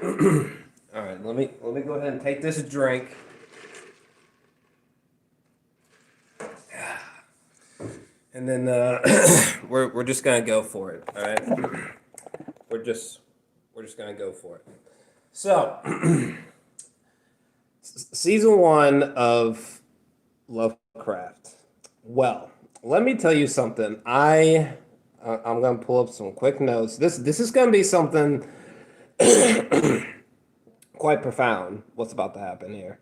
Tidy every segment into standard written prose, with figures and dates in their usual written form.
All right, let me go ahead and take this drink. And then we're just gonna go for it. All right, we're just gonna go for it. So, season one of Lovecraft. Well, let me tell you something. I'm gonna pull up some quick notes. This is gonna be something quite profound. What's about to happen here?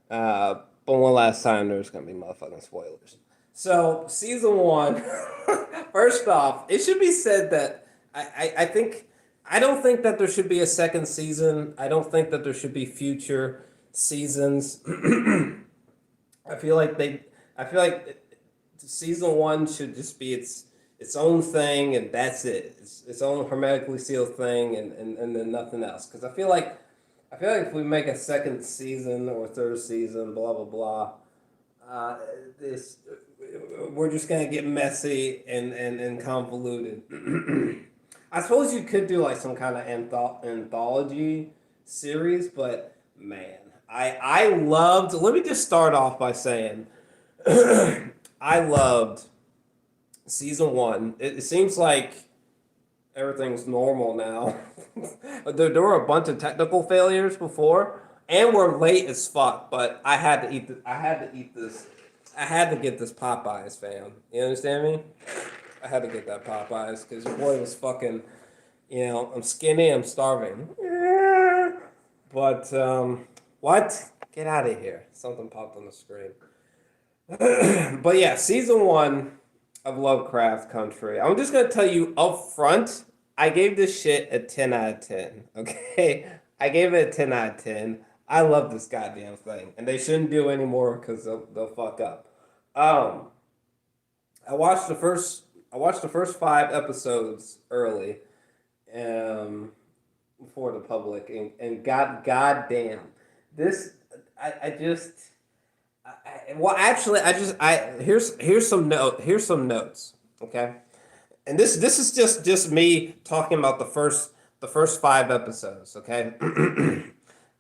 But one last time, there's gonna be motherfucking spoilers. So season one, first off, it should be said that I think I don't think that there should be a second season. I don't think that there should be future seasons. I feel like they I feel like season one should just be its own thing and that's it. Its own hermetically sealed thing and then nothing else. Because I feel like if we make a second season or third season, blah blah blah, this we're just gonna get messy and convoluted. I suppose you could do like some kind of anthology series, but man, I loved. Let me just start off by saying I loved season one. It seems like everything's normal now. There were a bunch of technical failures before, and we're late as fuck. But I had to eat. I had to eat this. I had to get this Popeyes, fam. You understand me? I had to get that Popeyes because your boy was fucking. You know, I'm skinny. I'm starving. But what? Get out of here! Something popped on the screen. But yeah, season one of Lovecraft Country. I'm just gonna tell you up front, I gave this shit a 10 out of 10. Okay? I gave it a 10 out of 10. I love this goddamn thing. And they shouldn't do any more because they'll fuck up. Um I watched the first five episodes early, for the public and goddamn. This I just well, actually, here's some notes, okay, and this is just me talking about the first five episodes, okay.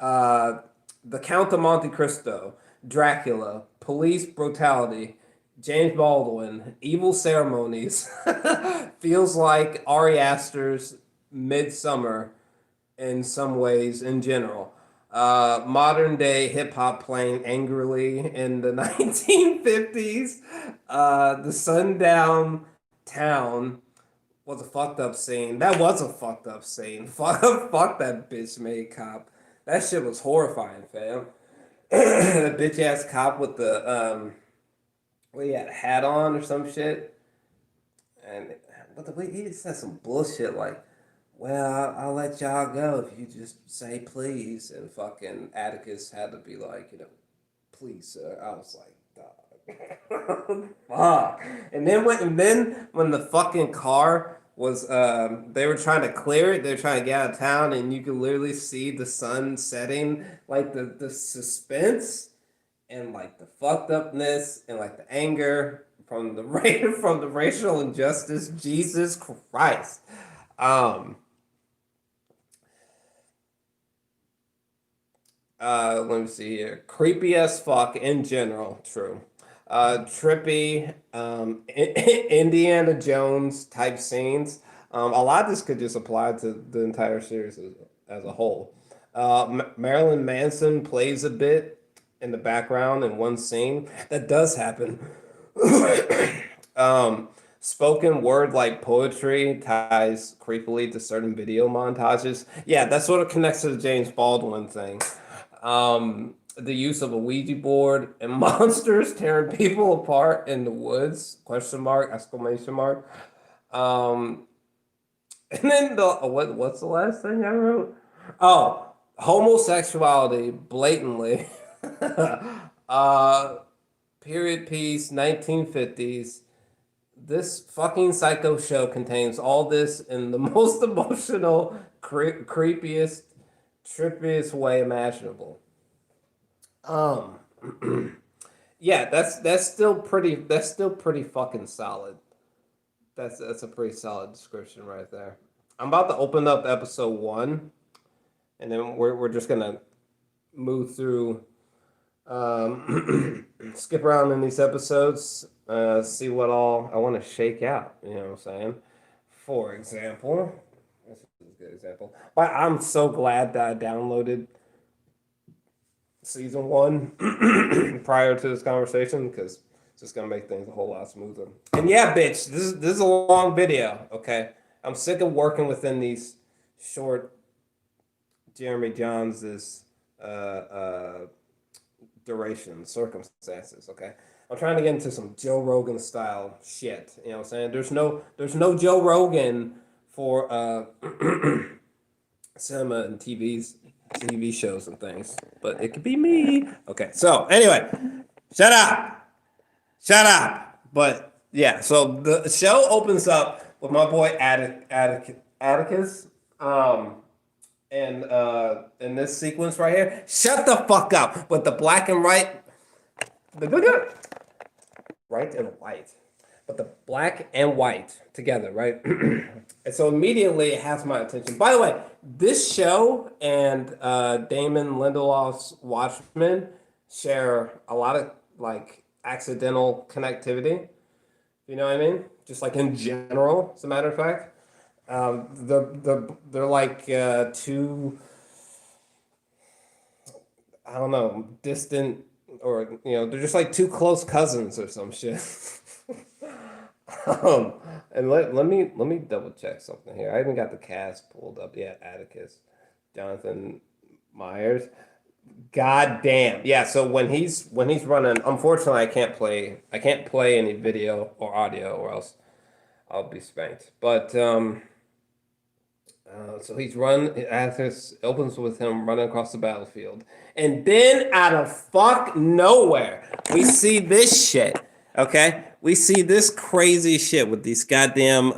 uh, the Count of Monte Cristo, Dracula, police brutality, James Baldwin, evil ceremonies, feels like Ari Aster's Midsummer in some ways in general. Modern day hip hop playing angrily in the 1950s. The Sundown Town was a fucked up scene. That was a fucked up scene. Fuck that bitch made cop. That shit was horrifying, fam. The bitch ass cop with the what he had a hat on or some shit, and he said some bullshit like, well, I'll let y'all go if you just say please. And fucking Atticus had to be like, please, sir. I was like, dog. Fuck. And then when the fucking car was, they were trying to clear it, they were trying to get out of town, and you could literally see the sun setting, like the suspense and like the fucked upness and like the anger from the from the racial injustice. Jesus Christ. Um, Let me see here. Creepy as fuck in general. True. Trippy, Indiana Jones type scenes. A lot of this could just apply to the entire series as a whole. Marilyn Manson plays a bit in the background in one scene. That does happen. Spoken word like poetry ties creepily to certain video montages. Yeah, that sort of connects to the James Baldwin thing. The use of a Ouija board and monsters tearing people apart in the woods? Question mark! Exclamation mark! Um, and then what's the last thing I wrote? Oh, homosexuality blatantly. uh, Period piece, 1950s. This fucking psycho show contains all this in the most emotional, creepiest, trippiest way imaginable. Um, yeah, that's still pretty fucking solid. That's a pretty solid description right there. I'm about to open up episode one, and then we're just gonna move through, skip around in these episodes, see what all I want to shake out. You know what I'm saying? For example, this is a good example. But I'm so glad that I downloaded season 1 prior to this conversation, because it's just gonna make things a whole lot smoother. And yeah, bitch, this is a long video. Okay, I'm sick of working within these short Jeremy Johns' duration circumstances. Okay, I'm trying to get into some Joe Rogan style shit. You know what I'm saying? There's no Joe Rogan for cinema and TV shows and things, but it could be me. Okay, so anyway, shut up. But yeah, so the show opens up with my boy Atticus. And in this sequence right here, shut the fuck up with the black and white, right and white, but the black and white together, right? And so immediately it has my attention. By the way, this show and Damon Lindelof's Watchmen share a lot of like accidental connectivity. You know what I mean? Just like in general, as a matter of fact. They're like two, I don't know, distant, or they're just like two close cousins or some shit. And let me double check something here. I even got the cast pulled up. Yeah, Atticus, Jonathan Myers. God damn. Yeah, so when he's running, unfortunately I can't play any video or audio, or else I'll be spanked. But so he's Atticus opens with him running across the battlefield. And then out of fuck nowhere, we see this shit. Okay? We see this crazy shit with these goddamn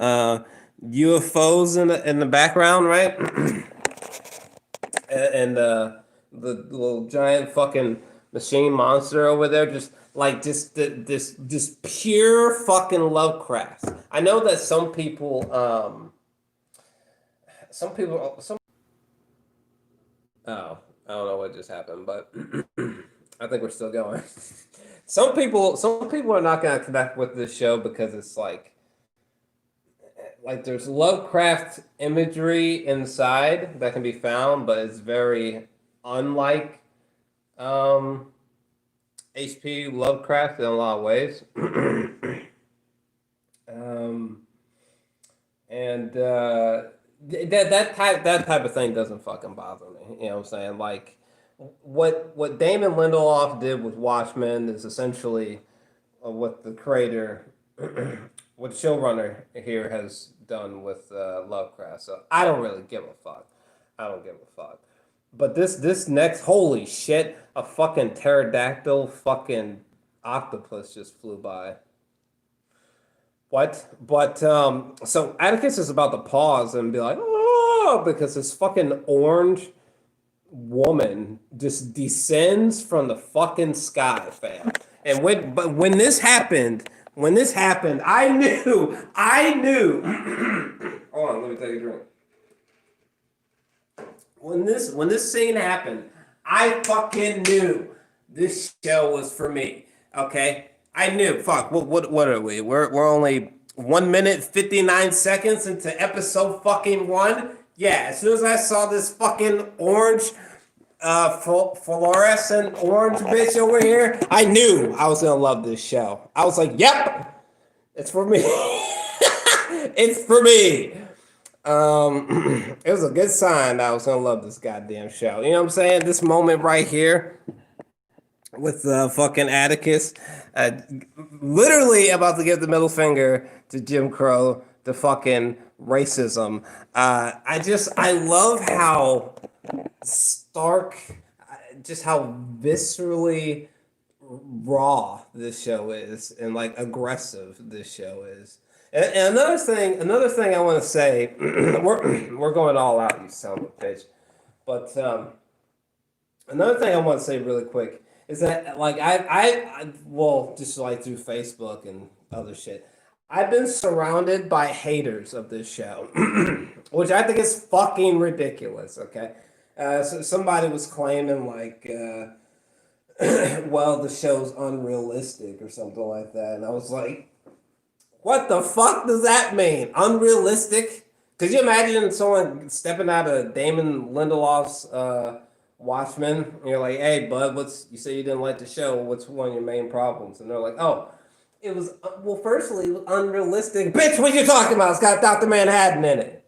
UFOs in the background, right? and the little giant fucking machine monster over there, just this pure fucking Lovecraft. I know that some people oh, I don't know what just happened, but I think we're still going. Some people are not gonna connect with this show because it's like there's Lovecraft imagery inside that can be found, but it's very unlike H.P. Lovecraft in a lot of ways. And that type of thing doesn't fucking bother me. You know what I'm saying? Like what Damon Lindelof did with Watchmen is essentially what the creator, what the showrunner here has done with Lovecraft. So I don't really give a fuck. But this next, holy shit, a fucking pterodactyl fucking octopus just flew by. What? But so Atticus is about to pause and be like, oh, because this fucking orange woman just descends from the fucking sky, fam. And when this happened, I knew. Hold on, let me take a drink. When this scene happened, I fucking knew this show was for me. Okay, I knew. Fuck. What are we? We're only 1 minute 59 seconds into episode fucking 1. Yeah, as soon as I saw this fucking orange, fluorescent orange bitch over here, I knew I was gonna love this show. I was like, yep, it's for me. It's for me. It was a good sign that I was gonna love this goddamn show. You know what I'm saying? This moment right here with fucking Atticus, literally about to give the middle finger to Jim Crow, the fucking racism. I love how stark, just how viscerally raw this show is, and like aggressive this show is. And another thing I want to say, we're going all out, you son of a bitch. But another thing I want to say really quick is that like I just like through Facebook and other shit, I've been surrounded by haters of this show, which I think is fucking ridiculous. Okay, So somebody was claiming like, well, the show's unrealistic or something like that, and I was like, what the fuck does that mean? Unrealistic? Could you imagine someone stepping out of Damon Lindelof's Watchmen? And you're like, hey, bud, what's you say you didn't like the show? What's one of your main problems? And they're like, oh, it was well, firstly, it was unrealistic. Bitch, what you talking about? It's got Dr. Manhattan in it.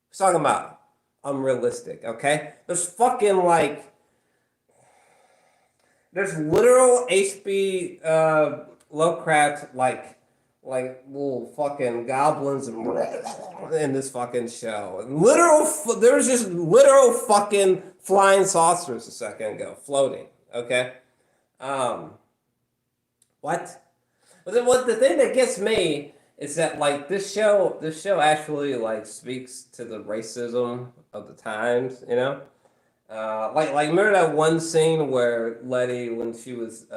What's talking about? Unrealistic, okay? There's fucking like there's literal HB Lovecraft like little fucking goblins in this fucking show. There's just literal fucking flying saucers a second ago floating. Okay, um, what? What the thing that gets me is that like this show actually like speaks to the racism of the times. You know, like remember that one scene where Letty, when she was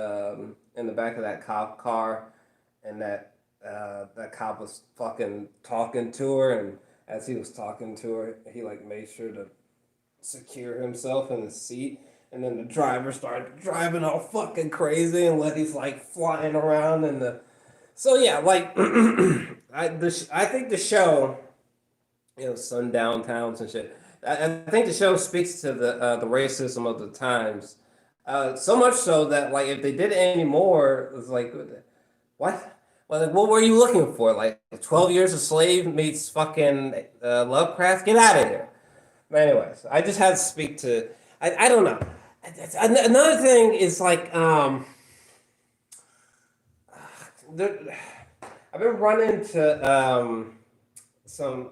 in the back of that cop car, and that cop was fucking talking to her, and as he was talking to her, he like made sure to secure himself in the seat, and then the driver started driving all fucking crazy, and Letty's like flying around in the. So yeah, like I think the show, sundown towns and shit. I think the show speaks to the racism of the times, so much so that like if they did it anymore, it's like what? Well, like, what were you looking for? Like 12 Years a Slave meets fucking Lovecraft? Get out of here. But anyways, I just had to speak to. I don't know. Another thing is like there, I've been running to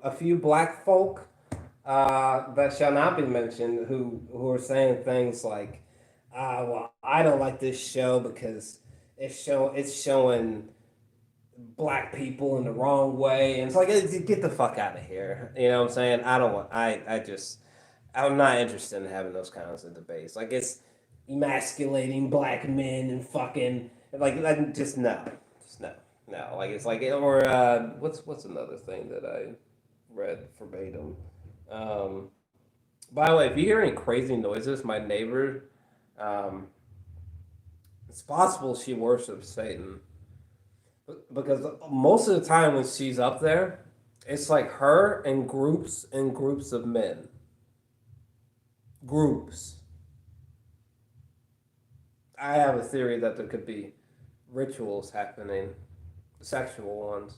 a few black folk that shall not be mentioned who are saying things like, well, I don't like this show because it's showing black people in the wrong way, and it's like get the fuck out of here. You know what I'm saying? I don't want. I'm not interested in having those kinds of debates. Like it's emasculating black men and fucking like just no. Like it's like or what's another thing that I read verbatim. Um, by the way, if you hear any crazy noises, my neighbor, um, it's possible she worships Satan because most of the time when she's up there, it's like her and groups of men. Groups. I have a theory that there could be rituals happening, sexual ones.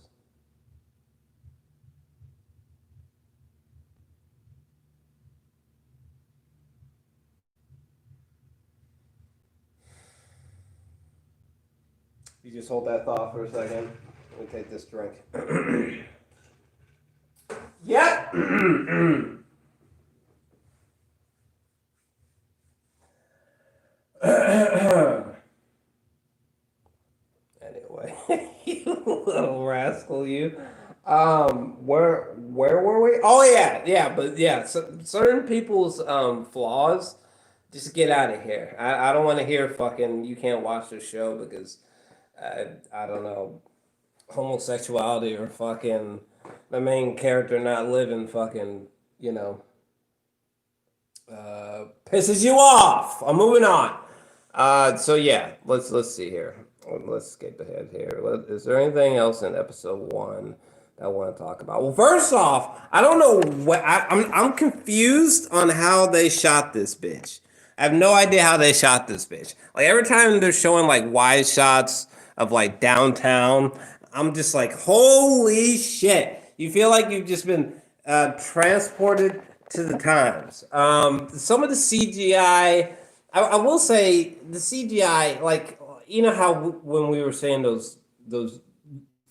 You just hold that thought for a second. Let me take this drink. Yep. Anyway, you little rascal, you. Where were we? Oh yeah, but yeah, so, certain people's flaws. Just get out of here. I don't want to hear fucking. You can't watch this show because I don't know homosexuality or fucking the main character not living fucking you know pisses you off. I'm moving on. So yeah, let's see here. Let's skip ahead here. Is there anything else in episode one that I want to talk about? Well, first off, I don't know what I'm confused on how they shot this bitch. I have no idea how they shot this bitch. Like every time they're showing like wide shots of like downtown, I'm just like, holy shit! You feel like you've just been transported to the times. Some of the CGI, I will say the CGI, like how when we were saying those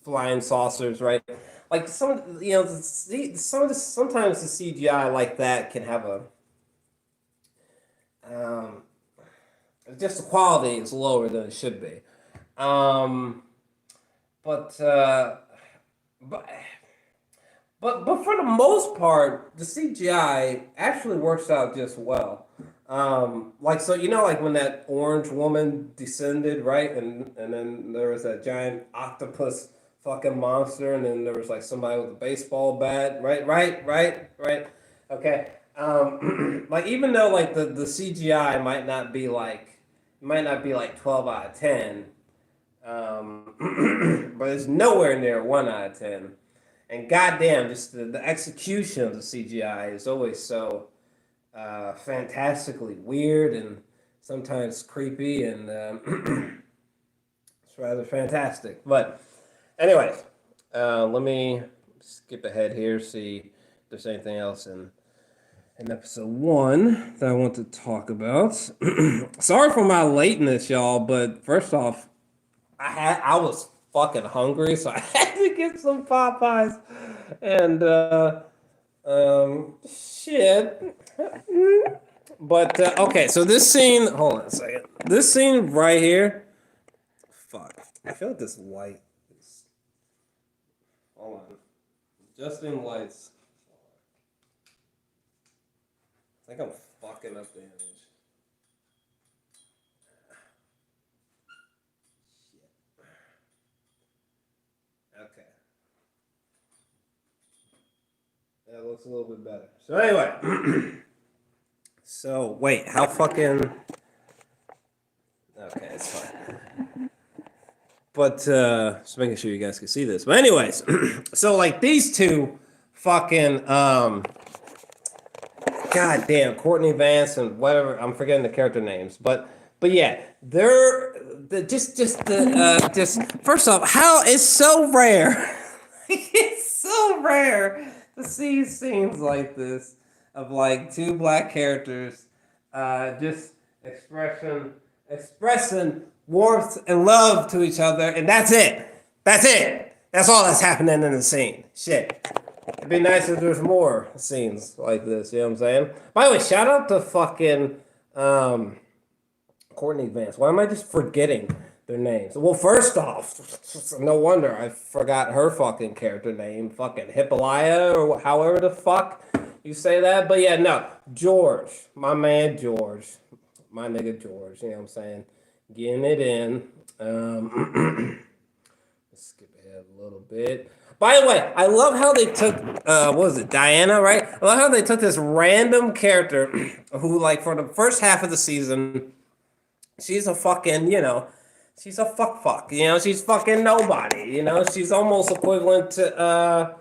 flying saucers, right? Like sometimes the CGI like that can have a um, just the quality is lower than it should be. Um, but but but for the most part, the CGI actually works out just well. Like so, like when that orange woman descended, right, and then there was that giant octopus fucking monster, and then there was like somebody with a baseball bat, right. Okay. Like even though like the CGI might not be like 12 out of 10, but it's nowhere near 1 out of 10. And goddamn, just the execution of the CGI is always so fantastically weird and sometimes creepy, and it's rather fantastic. But anyways, let me skip ahead here, see if there's anything else in episode 1 that I want to talk about. Sorry for my lateness, y'all, but first off, I was fucking hungry, so I had to get some Popeyes, and shit. But okay, so this scene. Hold on a second. This scene right here. Fuck. I feel like this light is. Hold on. Adjusting lights. I think I'm fucking up the image. Okay. That looks a little bit better. So anyway. So wait, how fucking? Okay, it's fine. But just making sure you guys can see this. But anyways, so like these two fucking goddamn Courtney Vance and whatever, I'm forgetting the character names, but yeah, they're just first off, how it's so rare. It's so rare to see scenes like this of like two black characters just expressing warmth and love to each other, and that's it. That's all that's happening in the scene. Shit. It'd be nice if there's more scenes like this, you know what I'm saying? By the way, shout out to fucking Courtney Vance. Why am I just forgetting their names? Well, first off, no wonder I forgot her fucking character name. Fucking Hippolyta, or however the fuck you say that. But yeah, no. George. My man George. My nigga George, you know what I'm saying? Getting it in. Let's skip ahead a little bit. By the way, I love how they took, what was it, Diana, right? I love how they took this random character who, like, for the first half of the season, she's a fucking, she's a fuck, she's fucking nobody, she's almost equivalent to,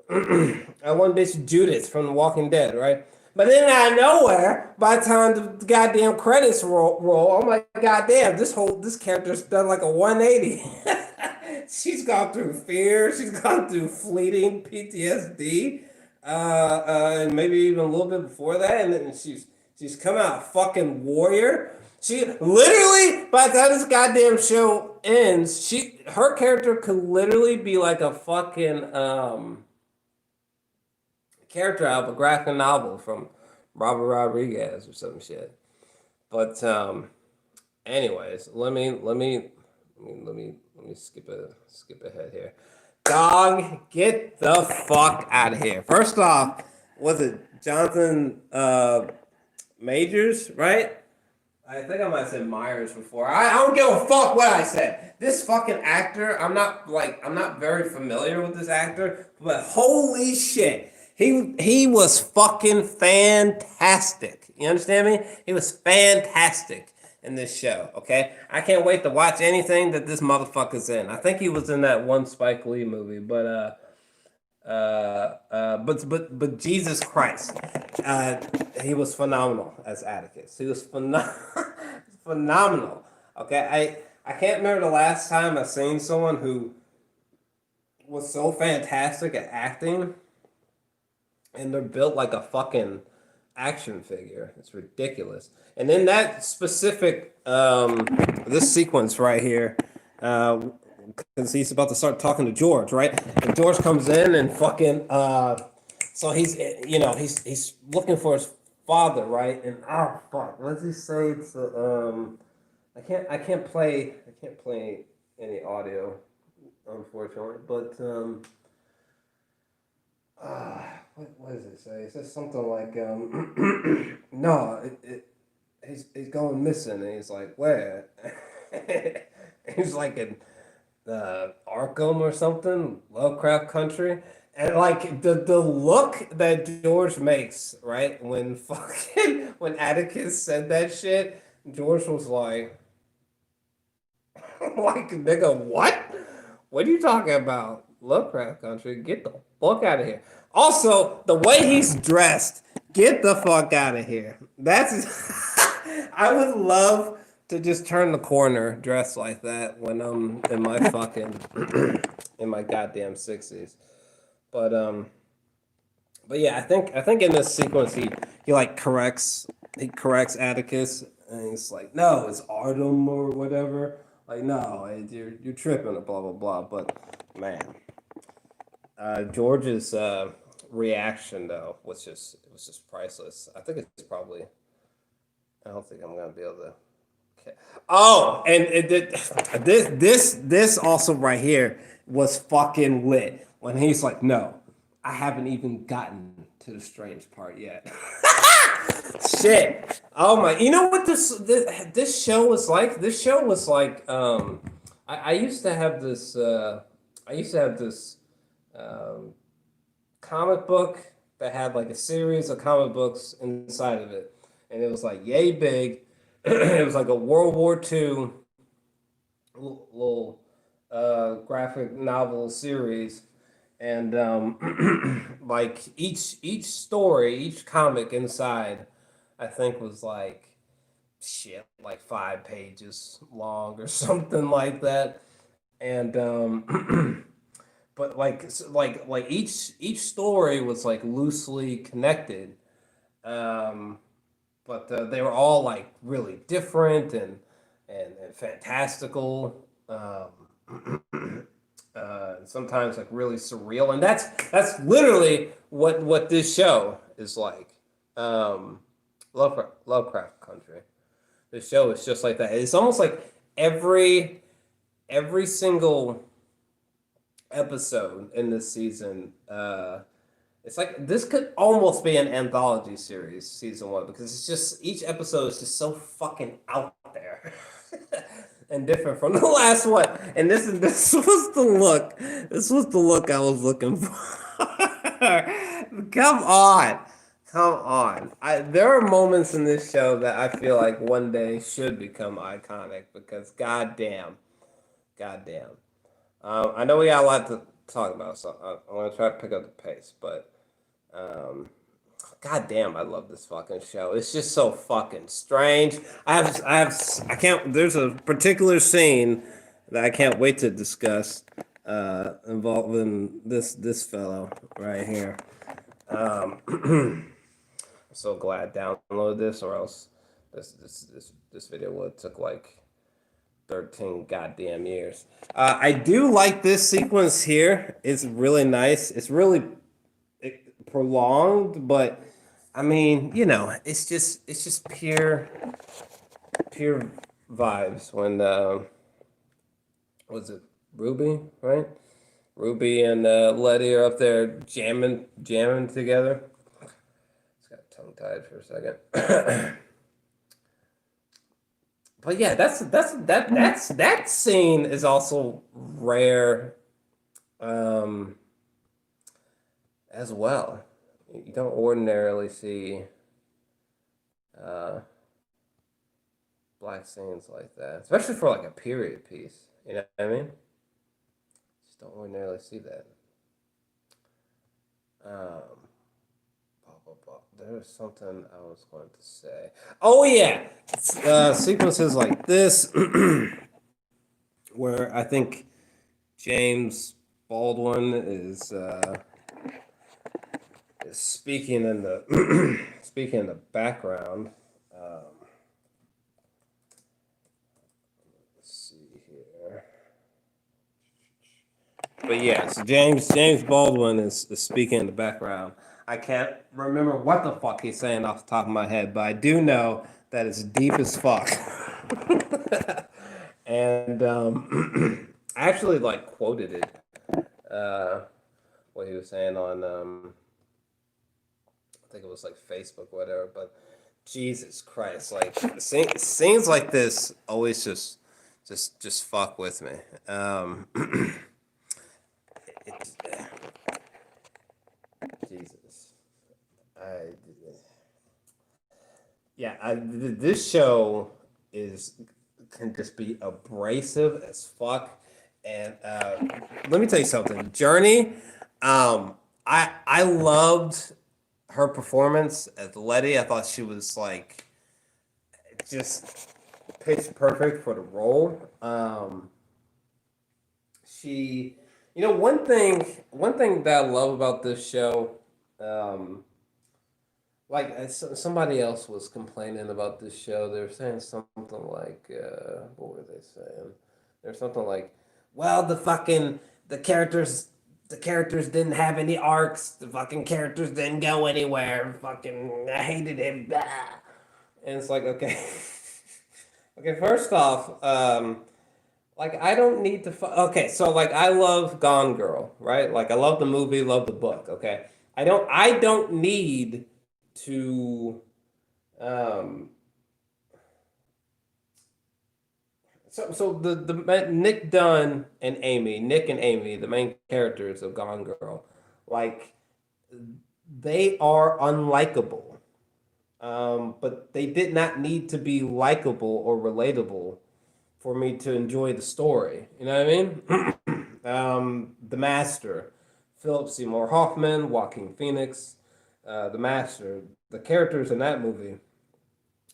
one bitch Judith from The Walking Dead, right? But then out of nowhere, by the time the goddamn credits roll, I'm like, goddamn, this character's done like a 180. She's gone through fear. She's gone through fleeting PTSD, and maybe even a little bit before that. And then she's come out a fucking warrior. She literally, by the time this goddamn show ends, her character could literally be like a fucking character out of a graphic novel from Robert Rodriguez or some shit. But anyways, let me skip ahead here. Dog, get the fuck out of here. First off, was it Jonathan Majors, right? I think I might have said Myers before. I don't give a fuck what I said. This fucking actor, I'm not very familiar with this actor, but holy shit. He was fucking fantastic. You understand me? He was fantastic in this show, okay? I can't wait to watch anything that this motherfucker's in. I think he was in that one Spike Lee movie, but Jesus Christ, he was phenomenal as Atticus. He was phenomenal. Okay, I can't remember the last time I seen someone who was so fantastic at acting, and they're built like a fucking action figure. It's ridiculous. And then that specific this sequence right here, because he's about to start talking to George, right? And George comes in and fucking so he's looking for his father, right? And oh fuck, what does he say? It's I can't play any audio, unfortunately, but what does it say? It says something like no, he's going missing, and he's like, where? He's like in Arkham or something, Lovecraft Country, And like the look that George makes, right? When Atticus said that shit, George was like, like nigga, what? What are you talking about? Lovecraft Country, get the fuck out of here. Also, the way he's dressed, get the fuck out of here. That's I would love to just turn the corner dressed like that when I'm in my fucking in my goddamn 60s. But but yeah, I think in this sequence he like corrects Atticus and he's like, no, it's Artem or whatever. Like, no, you're tripping, blah blah blah. But man, George's reaction though was just priceless. I think it's probably. I don't think I'm gonna be able to. Oh, and this also right here was fucking lit when he's like, no, I haven't even gotten to the strange part yet. Shit. Oh my. You know what this show was like? This show was like I used to have this um, comic book that had like a series of comic books inside of it, and it was like yay big. It was like a World War II little graphic novel series, and like each story, each comic inside, I think was like shit, like 5 pages long or something like that, and but like each story was like loosely connected. But they were all like really different and fantastical. Sometimes like really surreal, and that's literally what this show is like. Lovecraft Country. This show is just like that. It's almost like every single episode in this season. It's like this could almost be an anthology series, season one, because it's just each episode is just so fucking out there and different from the last one. And this was the look. This was the look I was looking for. Come on. Come on. There are moments in this show that I feel like one day should become iconic because goddamn. Goddamn. I know we got a lot to talk about, so I'm going to try to pick up the pace, but God damn, I love this fucking show. It's just so fucking strange. I can't. There's a particular scene that I can't wait to discuss involving this fellow right here. I'm so glad I downloaded this, or else this video would have took like 13 goddamn years. I do like this sequence here. It's really nice. It's really prolonged, but I mean, you know, it's just pure vibes when was it Ruby, right? Ruby and Letty are up there jamming together. It's got tongue tied for a second. But yeah, that scene is also rare as well. You don't ordinarily see black scenes like that, especially for like a period piece. You know what I mean? Just don't ordinarily see that. There was something I was going to say. Oh yeah, sequences like this, where I think James Baldwin is speaking in the speaking in the background. Let's see here. But yeah, so James Baldwin is speaking in the background. I can't remember what the fuck he's saying off the top of my head, but I do know that it's deep as fuck. And I actually like quoted it. What he was saying on I think it was like Facebook, whatever. But Jesus Christ, like scenes like this always just fuck with me. Jesus. I this show can just be abrasive as fuck. And let me tell you something, Jurnee. I loved her performance as Letty. I thought she was like just pitch perfect for the role. She, one thing that I love about this show, um, somebody else was complaining about this show. They were saying something like, what were they saying? There's something like, well, the characters didn't have any arcs. The fucking characters didn't go anywhere. Fucking, I hated him. Blah. And it's like, okay, okay. First off, I don't need to. Okay, so I love Gone Girl, right? Like I love the movie, love the book. Okay, I don't need to. Um, so Nick and Amy, the main characters of Gone Girl, like they are unlikable. But they did not need to be likable or relatable for me to enjoy the story. You know what I mean? The Master, Philip Seymour Hoffman, Joaquin Phoenix, The Master, the characters in that movie.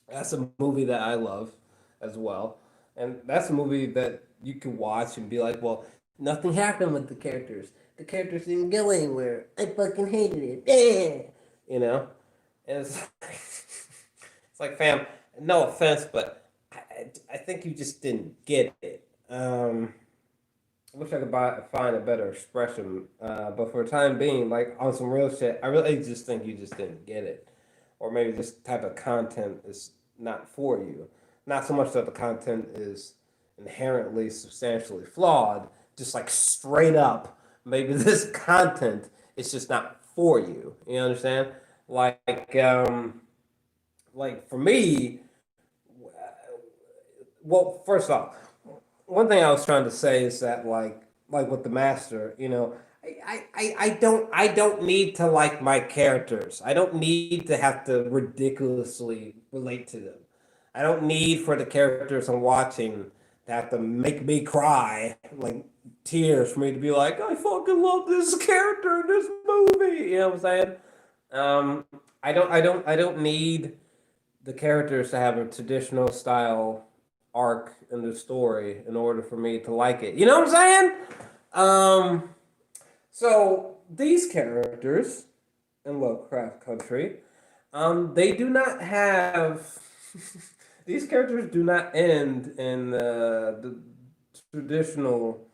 That's a movie that I love as well, and that's a movie that you can watch and be like, well, nothing happened with the characters. The characters didn't go anywhere. I fucking hated it. Yeah. You know, and it's it's like, fam, no offense, but I think you just didn't get it. I wish I could find a better expression, but for the time being, like on some real shit, I really just think you just didn't get it, or maybe this type of content is not for you. Not so much that the content is inherently substantially flawed, just like straight up, maybe this content is just not for you. You understand? Like, like for me, well, first off, one thing I was trying to say is that like with the master, I don't need to like my characters. I don't need to have to ridiculously relate to them. I don't need for the characters I'm watching to have to make me cry like tears for me to be like, I fucking love this character in this movie. You know what I'm saying? Um, I don't need the characters to have a traditional style arc in the story in order for me to like it. You know what I'm saying? Um, so these characters in Lovecraft Country, they do not have. These characters do not end in the traditional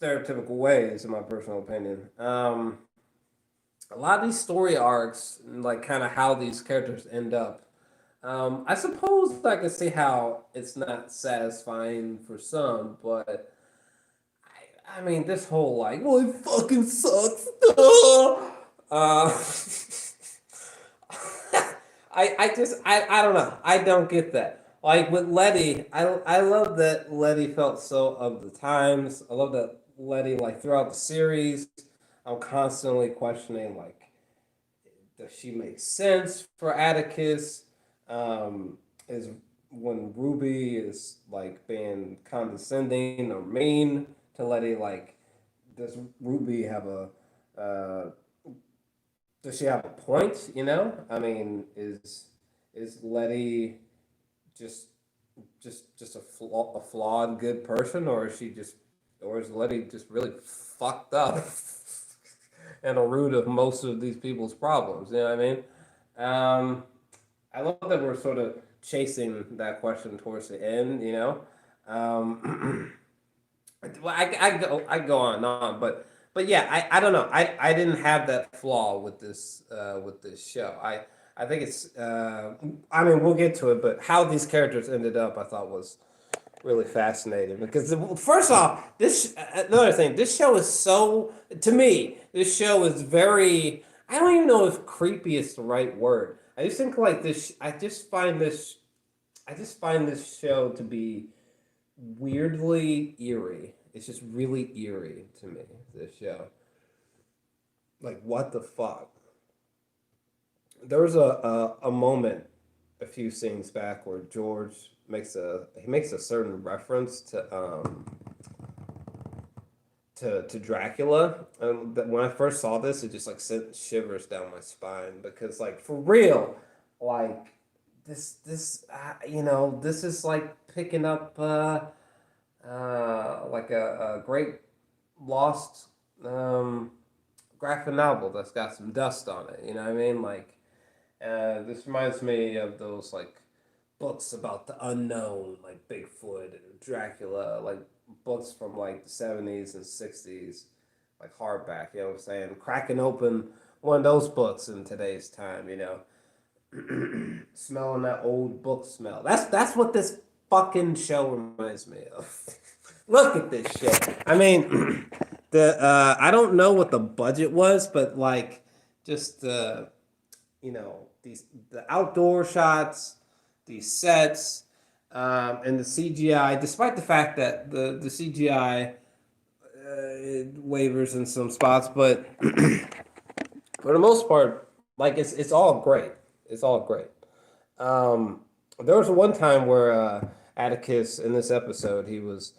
stereotypical ways, in my personal opinion. A lot of these story arcs, like kind of how these characters end up, I suppose I can see how it's not satisfying for some, but I mean, this whole like, well, it fucking sucks. uh, I don't know. I don't get that. Like with Letty, I love that Letty felt so of the times. I love that Letty, like throughout the series, I'm constantly questioning like, does she make sense for Atticus? Is when Ruby is like being condescending or mean to Letty, like, does Ruby have a uh, does she have a point? I mean, is Letty just just a flawed good person, or is Letty just really fucked up and the root of most of these people's problems? You know what I mean? I love that we're sort of chasing that question towards the end. Um, well, I go on and on, but yeah, I don't know. I didn't have that flaw with this show. I think it's I mean, we'll get to it, but how these characters ended up, I thought was really fascinating because first off, this another thing, this show is so, to me, this show is very, I don't even know if creepy is the right word. I just think like this. I just find this show to be weirdly eerie. It's just really eerie to me. This show, like, what the fuck? There was a moment a few scenes back where George makes a certain reference to Dracula, and when I first saw this, it just like sent shivers down my spine because like for real, like this is like picking up like a great lost um, graphic novel that's got some dust on it. You know what I mean? Like this reminds me of those like books about the unknown, like Bigfoot and Dracula, like books from like the 70s and 60s, like hardback, you know what I'm saying? Cracking open one of those books in today's time, smelling that old book smell. That's what this fucking show reminds me of. Look at this shit. I mean, the I don't know what the budget was, but like just the outdoor shots, these sets, and the CGI. Despite the fact that the CGI wavers in some spots, but for the most part, like it's all great. It's all great. Um, there was one time where Atticus in this episode he was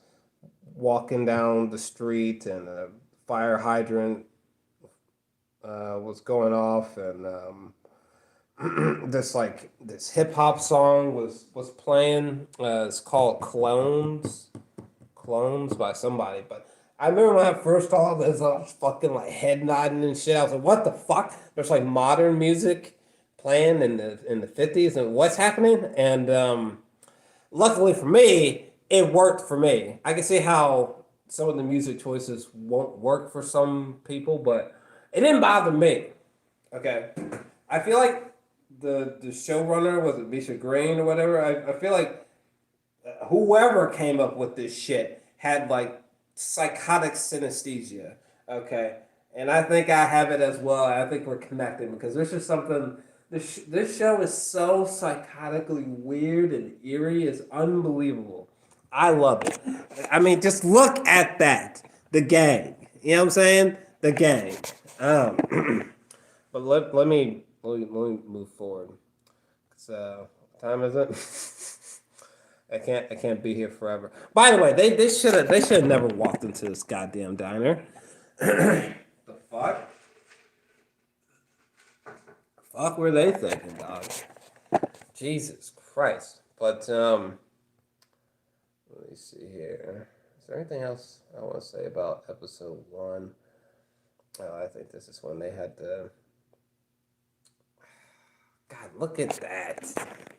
walking down the street and a fire hydrant was going off and this hip hop song was playing. It's called Clones by somebody. But I remember when I first saw this, I was fucking like head nodding and shit. I was like, what the fuck? There's like modern music playing in the 50s and what's happening? And luckily for me, it worked for me. I can see how some of the music choices won't work for some people, but it didn't bother me. Okay. I feel like the showrunner was it Misha Green or whatever. I feel like whoever came up with this shit had like psychotic synesthesia. Okay, and I think I have it as well. I think we're connected because there's just something. This show is so psychotically weird and eerie. It's unbelievable. I love it. I mean, just look at that. The gang. You know what I'm saying? The gang. But let me move forward. So time is it? I can't be here forever. By the way, they should have never walked into this goddamn diner. The fuck? Fuck were they thinking, dog? Jesus Christ. But let me see here. Is there anything else I want to say about episode one? Oh, I think this is when they had to. God, look at that.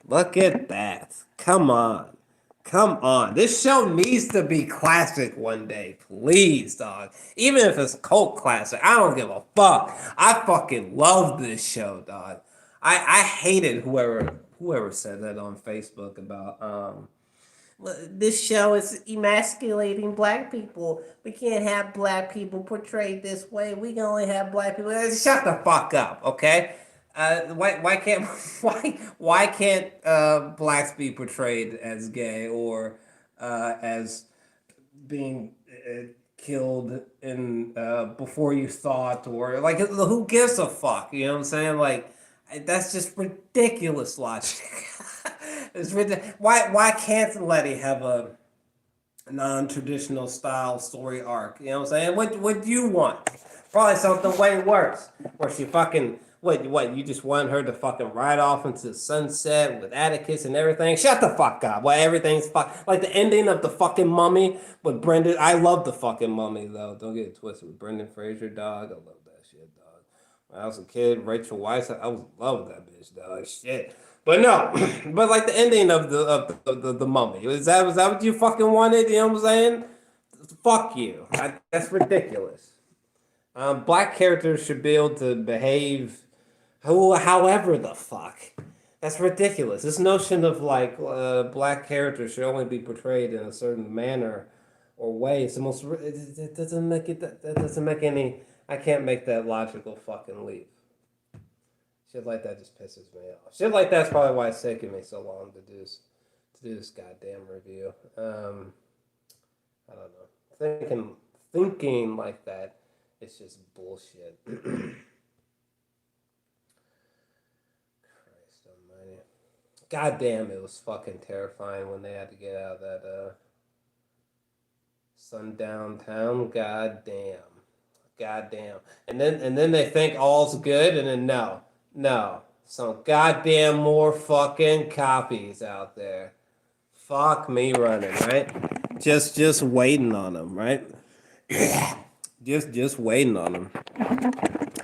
Look at that. Come on. Come on. This show needs to be classic one day. Please, dog. Even if it's a cult classic, I don't give a fuck. I fucking love this show, dog. I hated whoever said that on Facebook about this show is emasculating black people. We can't have black people portrayed this way. We can only have black people. Shut the fuck up, okay? Why can't why can't blacks be portrayed as gay or as being killed in before you thought or like who gives a fuck? You know what I'm saying? Like that's just ridiculous logic. It's ridiculous. Why can't Letty have a non-traditional style story arc? You know what I'm saying? What do you want? Probably something way worse. Where she fucking what you just want her to fucking ride off into the sunset with Atticus and everything? Shut the fuck up. Well, everything's fuck like the ending of the fucking Mummy with Brendan. I love the fucking Mummy though. Don't get it twisted with Brendan Fraser, dog. I love that shit, dog. When I was a kid, Rachel Weisz, I was in love with that bitch, dog. Shit. But no, but like the ending of the Mummy, was that what you fucking wanted? You know what I'm saying? Fuck you. That's ridiculous. Black characters should be able to behave however the fuck. That's ridiculous. This notion of like black characters should only be portrayed in a certain manner or way. It's the most. It doesn't make it. That doesn't make any. I can't make that logical fucking leap. Shit like that just pisses me off. Shit like that's probably why it's taken me so long to do this goddamn review. I don't know. Thinking like that, it's just bullshit. God damn, it was fucking terrifying when they had to get out of that sundown town. God damn. God damn. And then they think all's good, and then no. Some goddamn more fucking copies out there. Fuck me running, right? Just waiting on them, right? just waiting on them. I'm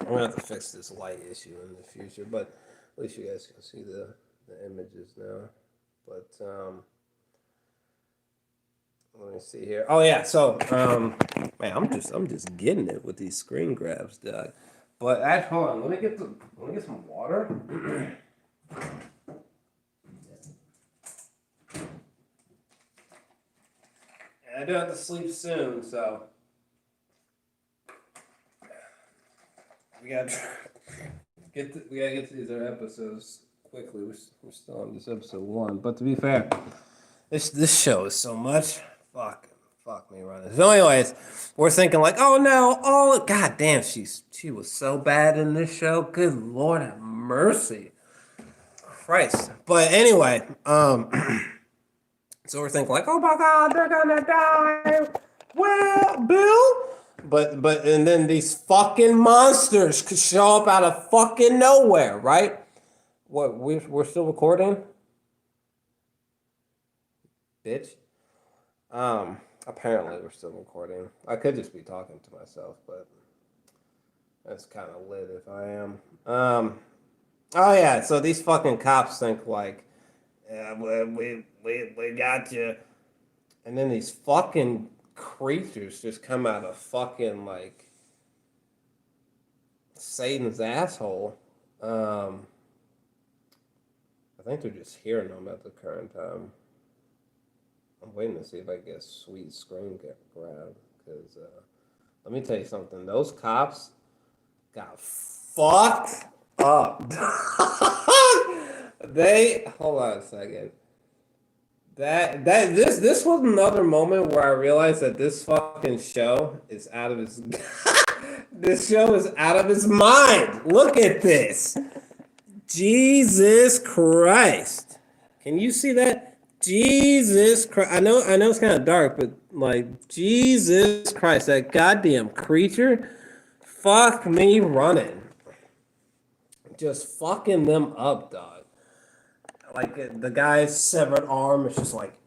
gonna have to fix this light issue in the future, but at least you guys can see the images now. But let me see here. Oh yeah, so man, I'm just getting it with these screen grabs, Doug. But hold on, let me get some water. I do have to sleep soon, so we gotta get to these other episodes quickly. We're still on this episode 1, but to be fair, this show is so much. Fuck me running. So, anyways, we're thinking like, oh no, god damn, she was so bad in this show. Good Lord have mercy, Christ. But anyway, so we're thinking like, oh my God, they're gonna die. Well, Bill. But and then these fucking monsters could show up out of fucking nowhere, right? What, we're still recording? Bitch. Apparently we're still recording. I could just be talking to myself, but that's kind of lit if I am. Oh yeah, so these fucking cops think like, yeah, we got you. And then these fucking creatures just come out of fucking like Satan's asshole. I think they're just hearing them at the current time. I'm waiting to see if I get a sweet screen grab, because let me tell you something. Those cops got fucked up. Hold on a second. This was another moment where I realized that this fucking show is out of its this show is out of its mind. Look at this. Jesus Christ. Can you see that? Jesus Christ. I know it's kind of dark, but like, Jesus Christ, that goddamn creature. Fuck me running. Just fucking them up, dog. Like, the guy's severed arm is just like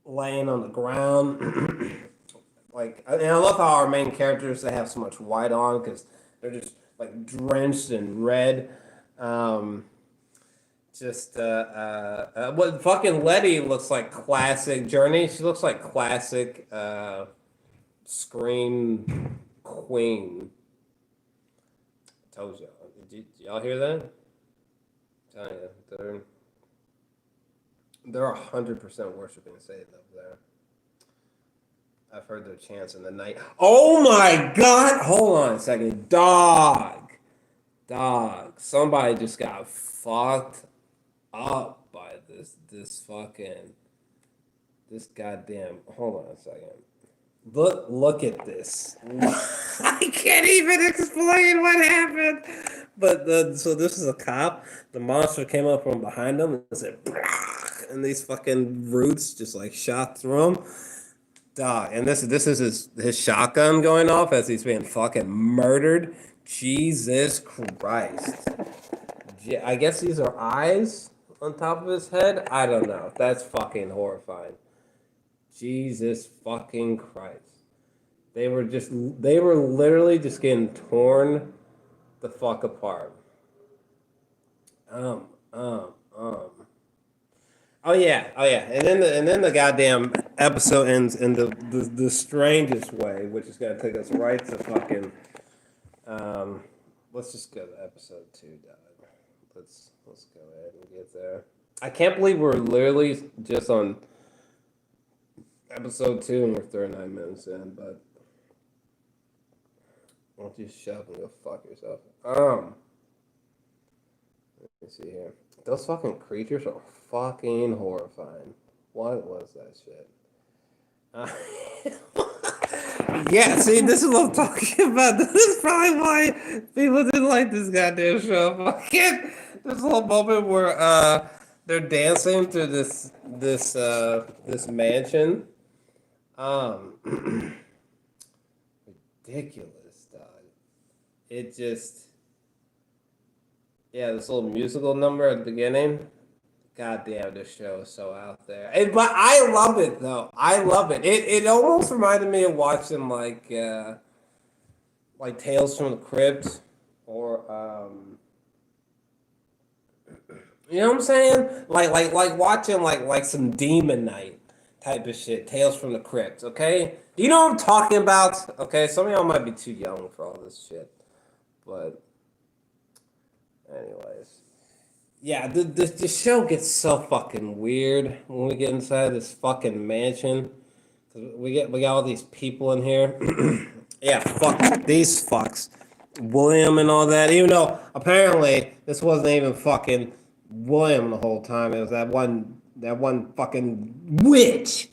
laying on the ground. Like, and I love how our main characters, they have so much white on because they're just like drenched in red. What fucking Letty looks like classic Jurnee. She looks like classic Scream Queen. I told y'all. Did y'all hear that? I'm telling you, they're 100% worshiping Satan up there. I've heard their chants in the night. Oh my God! Hold on a second, dog. Somebody just got fucked up by this goddamn. Hold on a second. Look at this. I can't even explain what happened. But so this is a cop. The monster came up from behind him and said, and these fucking roots just like shot through him. Dog, and this is his shotgun going off as he's being fucking murdered. Jesus Christ. I guess these are eyes on top of his head. I don't know. That's fucking horrifying. Jesus fucking Christ. They were literally just getting torn the fuck apart. Oh yeah. And then the goddamn episode ends in the strangest way, which is gonna take us right to fucking let's just go to episode 2, Doug. Let's go ahead and get there. I can't believe we're literally just on episode 2 and we're 39 minutes in, but why don't you shut up and go fuck yourself? Let me see here. Those fucking creatures are fucking horrifying. What was that shit? Yeah, see, this is what I'm talking about. This is probably why people didn't like this goddamn show. Fucking this little moment where they're dancing through this mansion. Um, ridiculous, dog. It just this little musical number at the beginning. God damn, this show is so out there. But I love it though. I love it. It almost reminded me of watching like Tales from the Crypt or you know what I'm saying? Like watching like some Demon Night type of shit. Tales from the Crypt, okay? Do you know what I'm talking about? Okay, some of y'all might be too young for all this shit. But anyways. Yeah, the show gets so fucking weird when we get inside this fucking mansion. We got all these people in here. Yeah, fuck these fucks. William and all that. Even though apparently this wasn't even fucking William the whole time. It was that one fucking witch.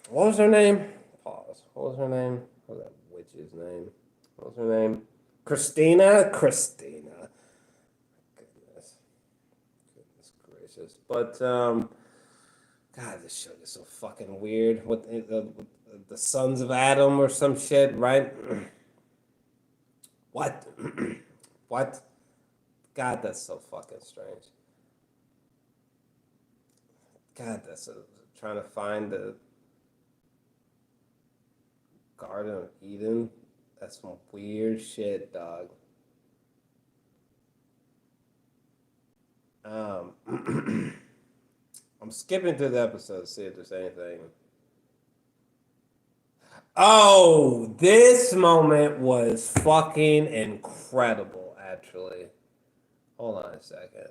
What was her name? Pause. What was her name? What was that witch's name? What was her name? Christina. Goodness gracious. But God, this show is so fucking weird. With the Sons of Adam or some shit, right? What? What? God, that's so fucking strange. God, that's trying to find the Garden of Eden. That's some weird shit, dog. I'm skipping through the episode to see if there's anything. Oh, this moment was fucking incredible, actually. Hold on a second.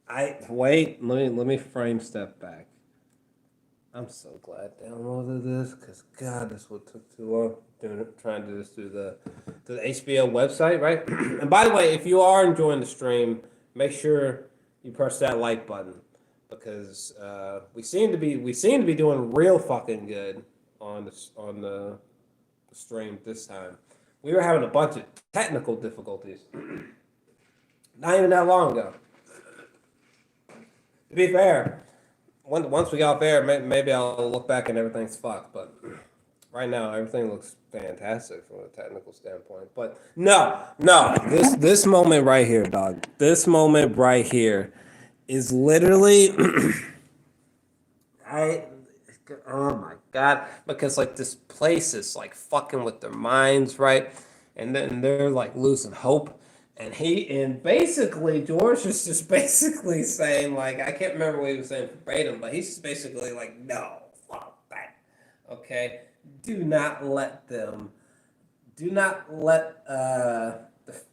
Let me frame step back. I'm so glad I downloaded this because God, this would took too long trying to do this through the HBO website, right? And by the way, if you are enjoying the stream, make sure you press that like button because we seem to be doing real fucking good on the stream this time. We were having a bunch of technical difficulties not even that long ago. To be fair, once we got there, maybe I'll look back and everything's fucked. But right now, everything looks fantastic from a technical standpoint. But no, this moment right here, dog. This moment right here is literally, oh my God, because like this place is like fucking with their minds, right? And then they're like losing hope. And basically George is just basically saying, like, I can't remember what he was saying verbatim, but he's just basically like, no, fuck that. Okay? Do not let the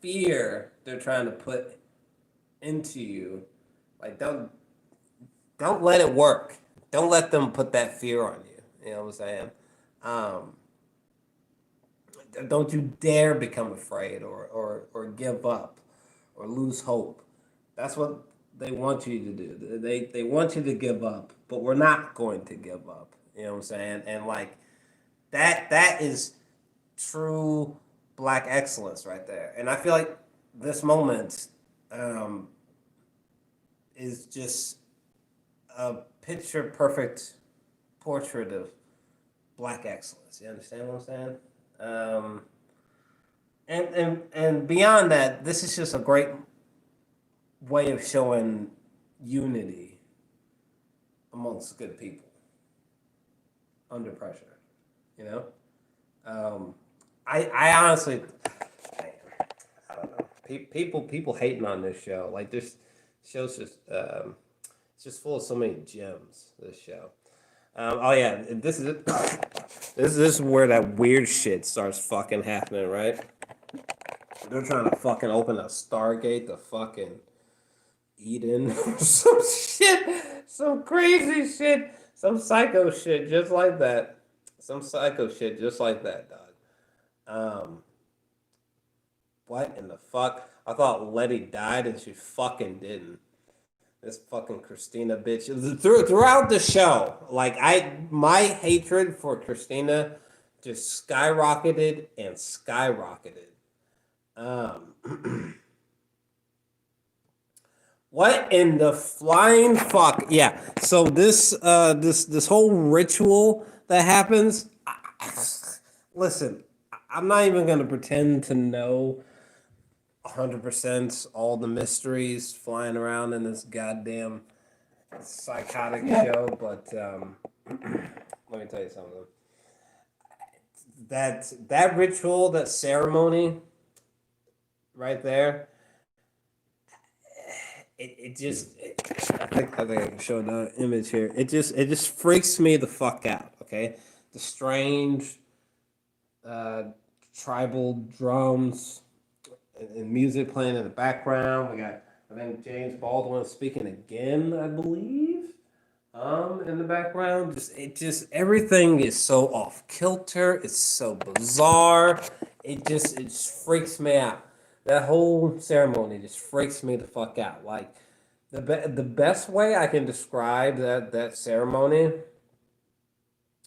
fear they're trying to put into you, like, don't let it work. Don't let them put that fear on you. You know what I'm saying? Don't you dare become afraid or give up or lose hope. That's what they want you to do. They want you to give up, but we're not going to give up. You know what I'm saying? And like that is true black excellence right there. And I feel like this moment is just a picture perfect portrait of black excellence. You understand what I'm saying? And beyond that, this is just a great way of showing unity amongst good people under pressure. You know, I honestly, I don't know. People hating on this show. Like this show's just it's just full of so many gems. This show. Oh yeah, this is it. This is where that weird shit starts fucking happening, right? They're trying to fucking open a Stargate to fucking Eden or some shit, some crazy shit, some psycho shit just like that. Some psycho shit just like that, dog. What in the fuck? I thought Letty died and she fucking didn't. This fucking Christina bitch. Throughout the show, like my hatred for Christina just skyrocketed and skyrocketed. What in the flying fuck? Yeah. So this whole ritual that happens. Listen, I'm not even gonna pretend to know 100% all the mysteries flying around in this goddamn psychotic show, but let me tell you something. That ritual, that ceremony, right there. I think I can show the image here. It just freaks me the fuck out. Okay, the strange uh, tribal drums and music playing in the background. We got, I think, James Baldwin speaking again, I believe, in the background. Just everything is so off kilter. It's so bizarre. It just freaks me out. That whole ceremony just freaks me the fuck out. Like the best way I can describe that ceremony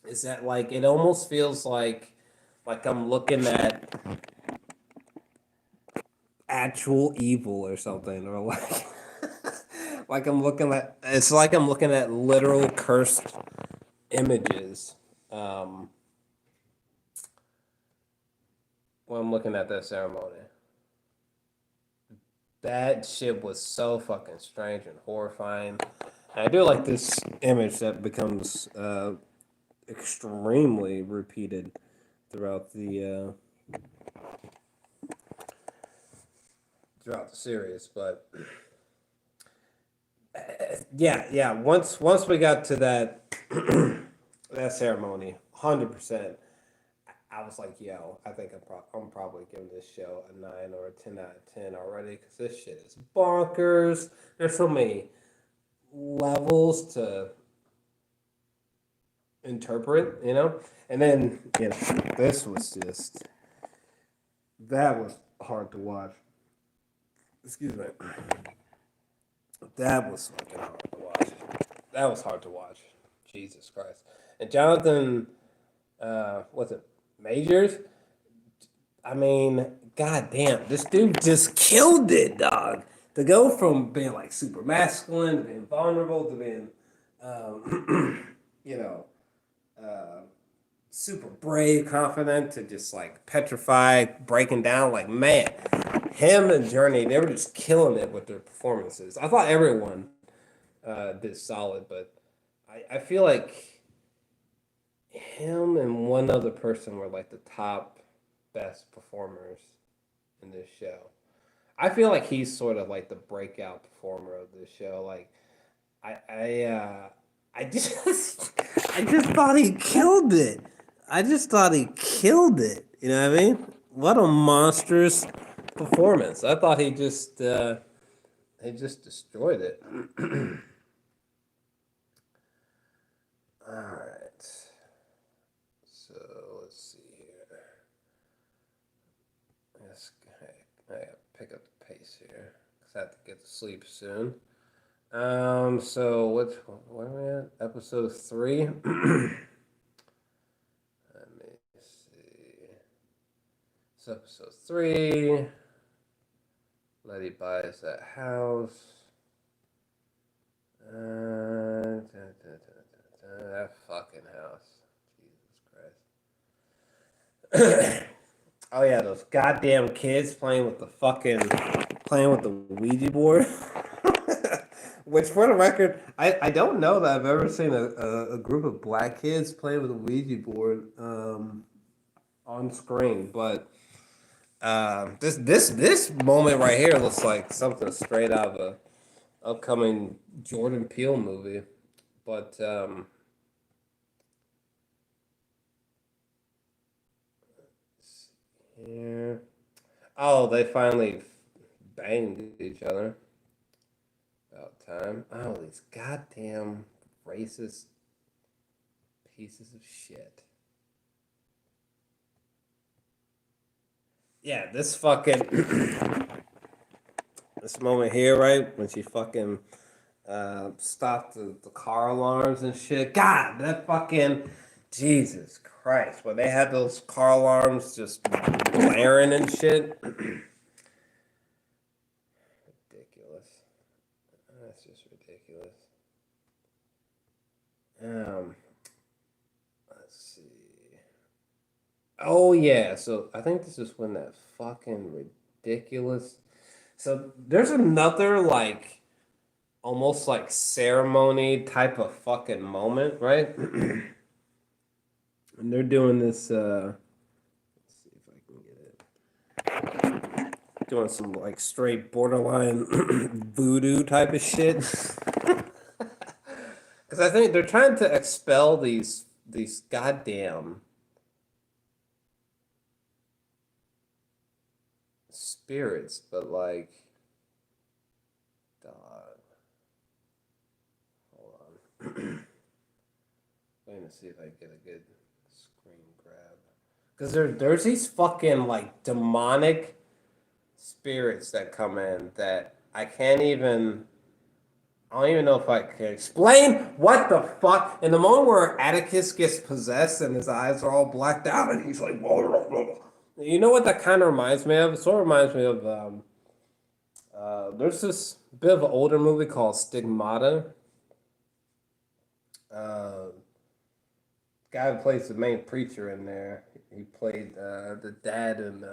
is that, like, it almost feels like I'm looking at actual evil or something, or like like I'm looking at literal cursed images when I'm looking at that ceremony. That shit was so fucking strange and horrifying. And I do like this image that becomes extremely repeated throughout the series, but yeah. Once we got to that that ceremony, 100%, I was like, yo, I think I'm probably giving this show a 9 or a 10 out of 10 already, because this shit is bonkers. There's so many levels to interpret, and then this was just, that was hard to watch. Excuse me. That was fucking hard to watch. That was hard to watch. Jesus Christ. And Jonathan, what's it, Majors? I mean, goddamn, this dude just killed it, dog. To go from being like super masculine to being vulnerable to being, you know, super brave, confident, to just like petrified, breaking down. Like, man, him and Jurnee, they were just killing it with their performances. I thought everyone did solid, but I feel like him and one other person were like the top best performers in this show. I feel like he's sort of like the breakout performer of this show. Like, I just I just thought he killed it. I just thought he killed it. You know what I mean? What a monstrous performance. I thought he just destroyed it. All right. So let's see here. I gotta pick up the pace here because I have to get to sleep soon. So where are we at? Episode 3. Let me see. It's episode 3. Letty buys that house. That fucking house. Jesus Christ. Oh yeah, those goddamn kids playing with the Ouija board. Which, for the record, I don't know that I've ever seen a group of black kids play with a Ouija board on screen, but this moment right here looks like something straight out of a upcoming Jordan Peele movie. But yeah. Oh, they finally banged each other. About time. Oh, these goddamn racist pieces of shit. Yeah, this fucking this moment here, right, when she fucking stopped the car alarms and shit. God, that fucking Jesus Christ. When they had those car alarms just blaring and shit. Ridiculous. Um, let's see. Oh yeah, so I think this is when that fucking ridiculous. So there's another like almost like ceremony type of fucking moment, right? And they're doing this. Let's see if I can get it. Doing some like straight borderline voodoo type of shit. Because I think they're trying to expel these goddamn spirits, but like, dog. Hold on. Waiting to see if I get a good screen grab. Because there's these fucking like demonic spirits that come in that I can't even. I don't even know if I can explain what the fuck. In the moment where Atticus gets possessed and his eyes are all blacked out and he's like, blah, blah, blah, blah. You know what that kind of reminds me of? It sort of reminds me of, there's this bit of an older movie called Stigmata. Guy who plays the main preacher in there, he played the dad in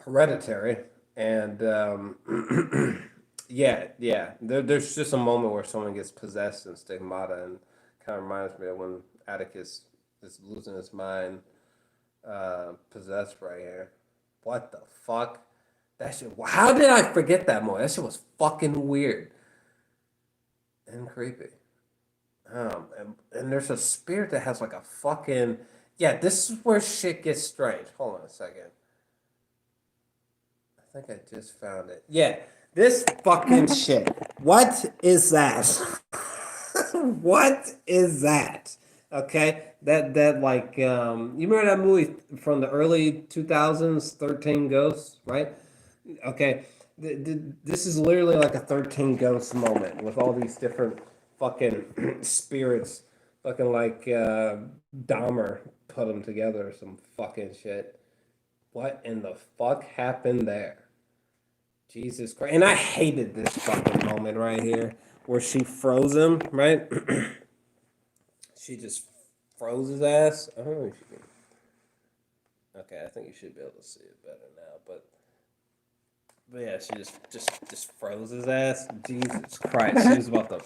Hereditary. And yeah. There's just a moment where someone gets possessed in Stigmata, and kind of reminds me of when Atticus is losing his mind, possessed right here. What the fuck? That shit. How did I forget that movie? That shit was fucking weird and creepy. And there's a spirit that has like a fucking. Yeah, this is where shit gets strange. Hold on a second. I think I just found it. Yeah, this fucking shit. What is that? What is that? Okay, that like you remember that movie from the early 2000s, 13 Ghosts, right? Okay, this is literally like a 13 Ghosts moment with all these different fucking spirits, fucking like Dahmer put them together or some fucking shit. What in the fuck happened there? Jesus Christ. And I hated this fucking moment right here where she froze him, right? She just froze his ass. I don't know if you can. Okay, I think you should be able to see it better now. But yeah, she just froze his ass. Jesus Christ. She was about to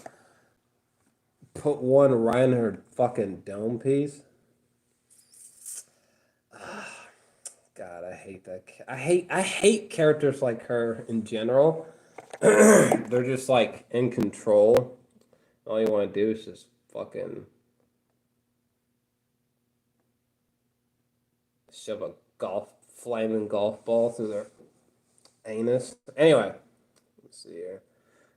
put one right in her fucking dome piece. God, I hate that. I hate characters like her in general. They're just like in control. All you want to do is just fucking shove a flaming golf ball through their anus. Anyway, let's see here.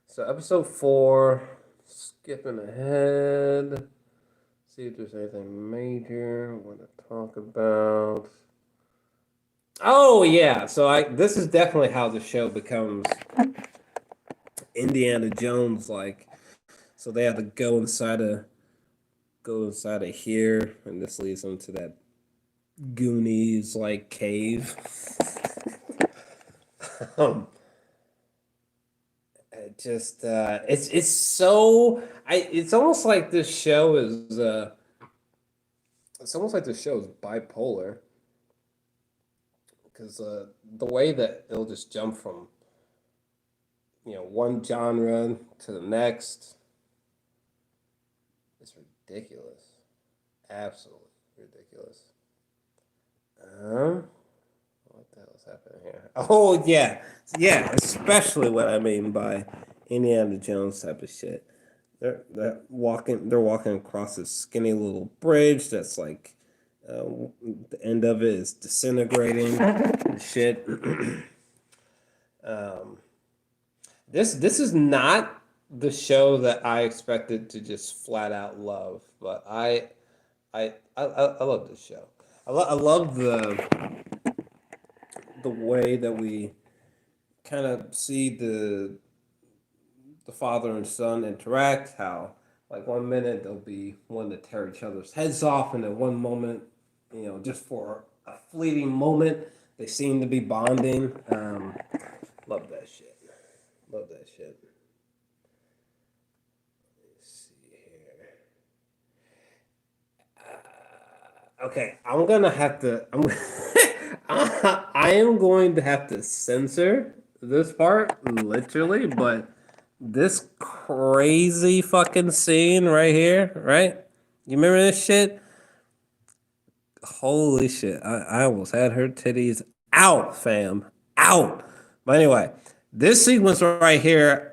So episode 4, skipping ahead. See if there's anything major I want to talk about. Oh yeah, so this is definitely how the show becomes Indiana Jones like. So they have to go inside of here, and this leads them to that Goonies like cave. It just it's so it's almost like this show is it's almost like this show is bipolar. Because the way that it'll just jump from, one genre to the next is ridiculous. Absolutely ridiculous. What the hell is happening here? Oh, yeah. Yeah, especially what I mean by Indiana Jones type of shit. They're walking across this skinny little bridge that's like the end of it is disintegrating and shit. This is not the show that I expected to just flat out love, but I love this show. I love the way that we kind of see the father and son interact. How like one minute they'll be wanting to tear each other's heads off, and then one moment, just for a fleeting moment, they seem to be bonding. Love that shit. Love that shit. Let's see here. Okay, I'm gonna have to. I am going to have to censor this part literally, but this crazy fucking scene right here, right? You remember this shit? Holy shit! I almost had her titties out, fam, out. But anyway, this sequence right here.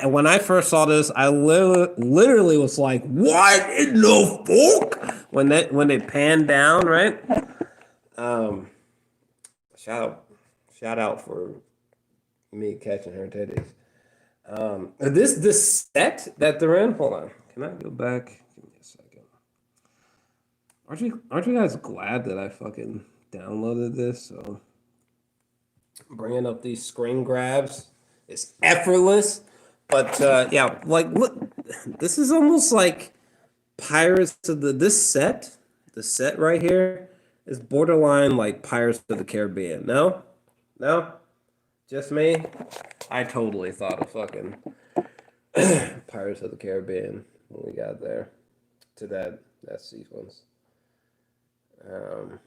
When I first saw this, I literally was like, "What in the fuck?" When they pan down, right? Um, shout out, shout out for me catching her titties. This set that they're in. Hold on, can I go back? Give me a second. Aren't you guys glad that I fucking downloaded this? So bringing up these screen grabs is effortless. But yeah, like look, this is almost like Pirates of the set right here is borderline like Pirates of the Caribbean. No, no, just me. I totally thought of fucking Pirates of the Caribbean when we got there to that sequence. Um,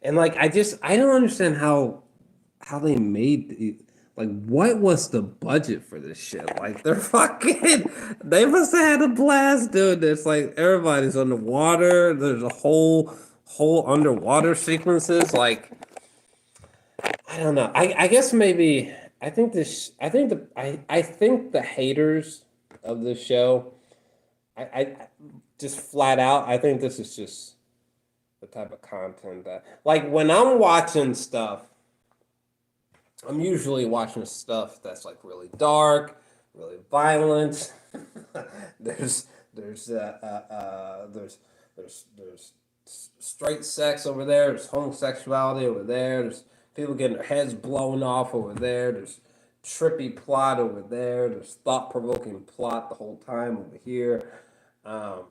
and like I don't understand how they like what was the budget for this shit? Like they're fucking they must have had a blast doing this. Like everybody's underwater. There's a whole underwater sequences. Like I don't know. I guess maybe I think the haters of this show I just flat out I think this is just the type of content that like when I'm watching stuff I'm usually watching stuff that's like really dark, really violent. there's there's there's straight sex over there. There's homosexuality over there. There's people getting their heads blown off over there. There's trippy plot over there. There's thought provoking plot the whole time over here. Um,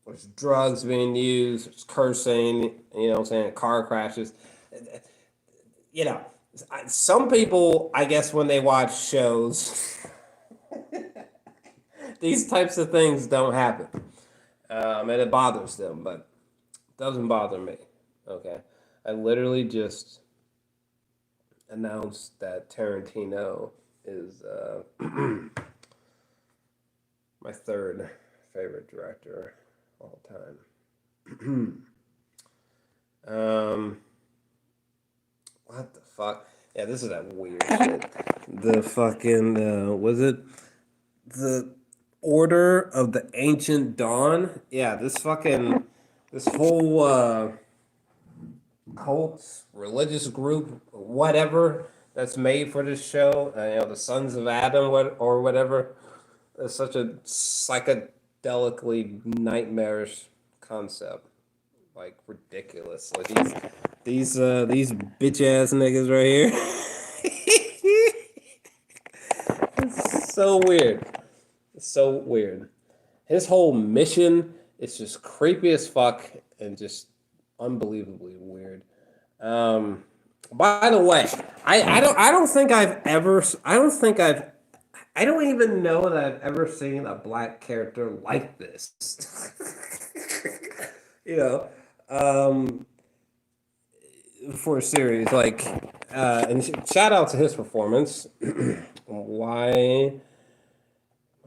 there's drugs being used. There's cursing. You know what I'm saying? Car crashes. You know, some people, I guess, when they watch shows, these types of things don't happen, and it bothers them, but it doesn't bother me. Okay, I literally just announced that Tarantino is my third favorite director of all time. What the fuck? Yeah, this is that weird shit. The fucking was it the Order of the Ancient Dawn? Yeah, this whole cult, religious group, whatever that's made for this show. The Sons of Adam, or whatever. It's such a psychedelically nightmarish concept, like ridiculous. Like these bitch ass niggas right here. It's so weird. It's so weird. His whole mission is just creepy as fuck and just unbelievably weird. By the way, I don't think I've ever I don't even know that I've ever seen a black character like this. you know, um, for a series like, and shout out to his performance. Why am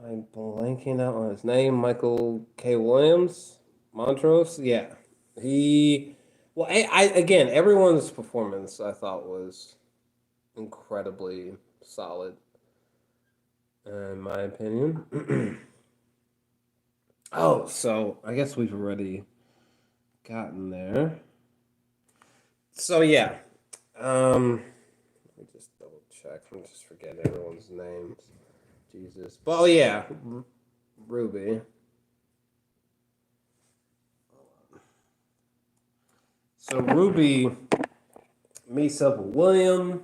I blanking out on his name? Michael K. Williams, Montrose. Yeah, he. Well, I again, everyone's performance I thought was incredibly solid, in my opinion. Oh, so I guess we've already gotten there. So yeah, let me just double check. I'm just forgetting everyone's names. Jesus. But oh yeah, Ruby. So Ruby meets up with William,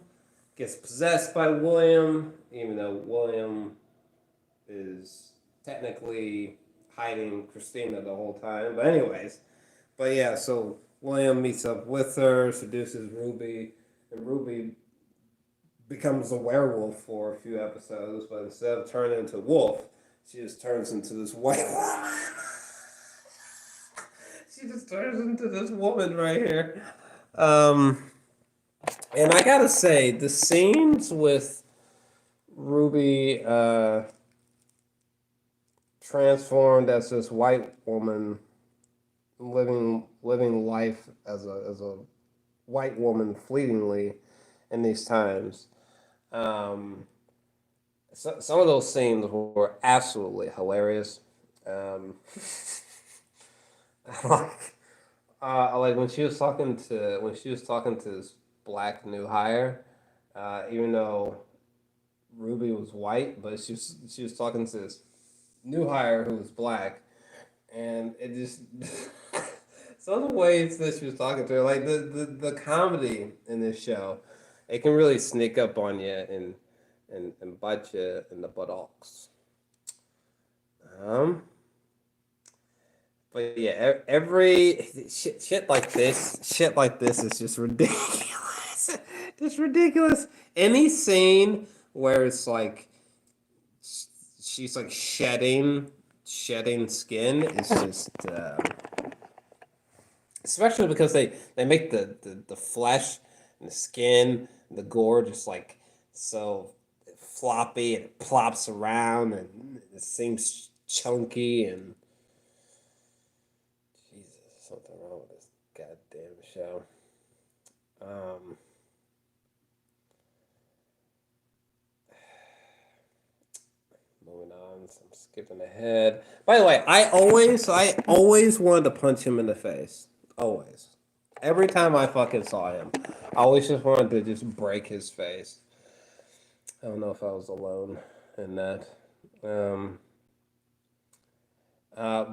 gets possessed by William, even though William is technically hiding Christina the whole time. But anyways, but yeah, so William meets up with her, seduces Ruby, and Ruby becomes a werewolf for a few episodes, but instead of turning into a wolf, she just turns into this white wolf. She just turns into this woman right here. And I gotta say, the scenes with Ruby transformed as this white woman living life as a white woman fleetingly in these times. Some of those scenes were absolutely hilarious. Like, like when she was talking to this black new hire, even though Ruby was white, but she was talking to this new hire who was black, and it just some of the ways that she was talking to her, like the comedy in this show, it can really sneak up on you and bite you in the buttocks. But yeah, every shit like this is just ridiculous. Just ridiculous. Any scene where it's like she's like shedding skin is just especially because they make the flesh and the skin and the gore just like so floppy and it plops around and it seems chunky and Jesus, something wrong with this goddamn show. Moving on, so I'm skipping ahead. By the way, I always wanted to punch him in the face. Always. Every time I fucking saw him, I always just wanted to just break his face. I don't know if I was alone in that.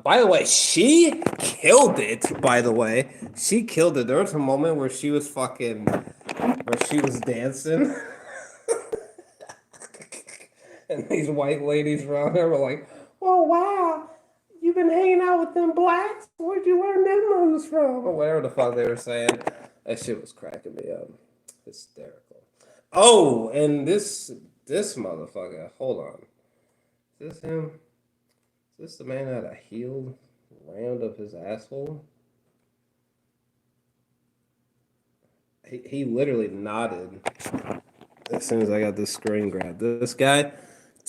By the way, she killed it. By the way, she killed it. There was a moment where she was dancing, and these white ladies around her were like, "Oh wow, you've been hanging out with them blacks? Where'd you learn them moves from?" Or whatever the fuck they were saying. That shit was cracking me up. Hysterical. Oh, and this motherfucker. Hold on. Is this him? Is this the man that I healed, rammed up his asshole? He literally nodded as soon as I got this screen grabbed. This guy,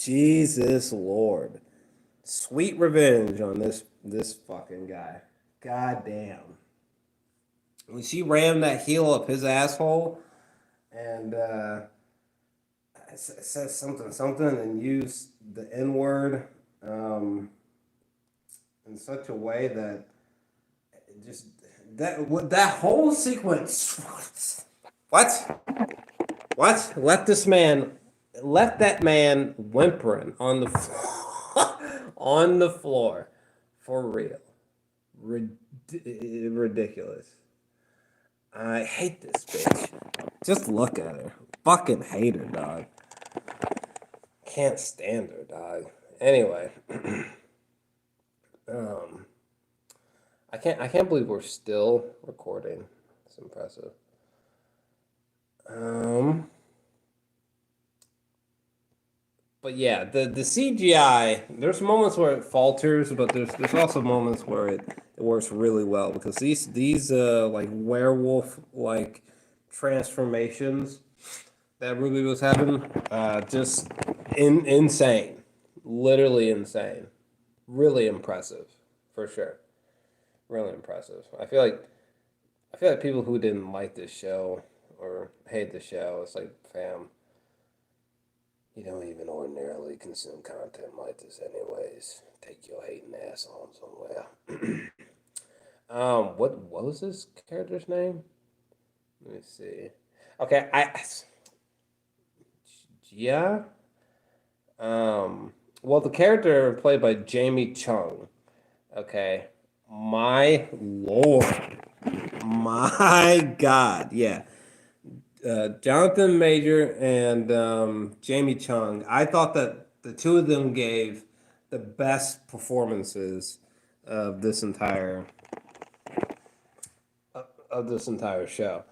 Jesus Lord, sweet revenge on this fucking guy. God damn. When she rammed that heel up his asshole, and said something and used the N word. In such a way that it just that whole sequence. What? Let that man whimpering on the on the floor for real. Ridiculous. I hate this bitch. Just look at her. Fucking hate her, dog. Can't stand her, dog. Anyway. I can't believe we're still recording. It's impressive. But yeah, the CGI, there's moments where it falters, but there's also moments where it works really well because these like werewolf like transformations that Ruby was having, just insane. Literally insane. Really impressive, for sure. Really impressive. I feel like people who didn't like this show or hate the show, it's like, fam, you don't even ordinarily consume content like this anyways. Take your hating ass on somewhere. What was this character's name? Let me see. Okay, yeah. Well, the character played by Jamie Chung. Okay. My lord. My God. Yeah. Jonathan Major and Jamie Chung. I thought that the two of them gave the best performances of this entire show.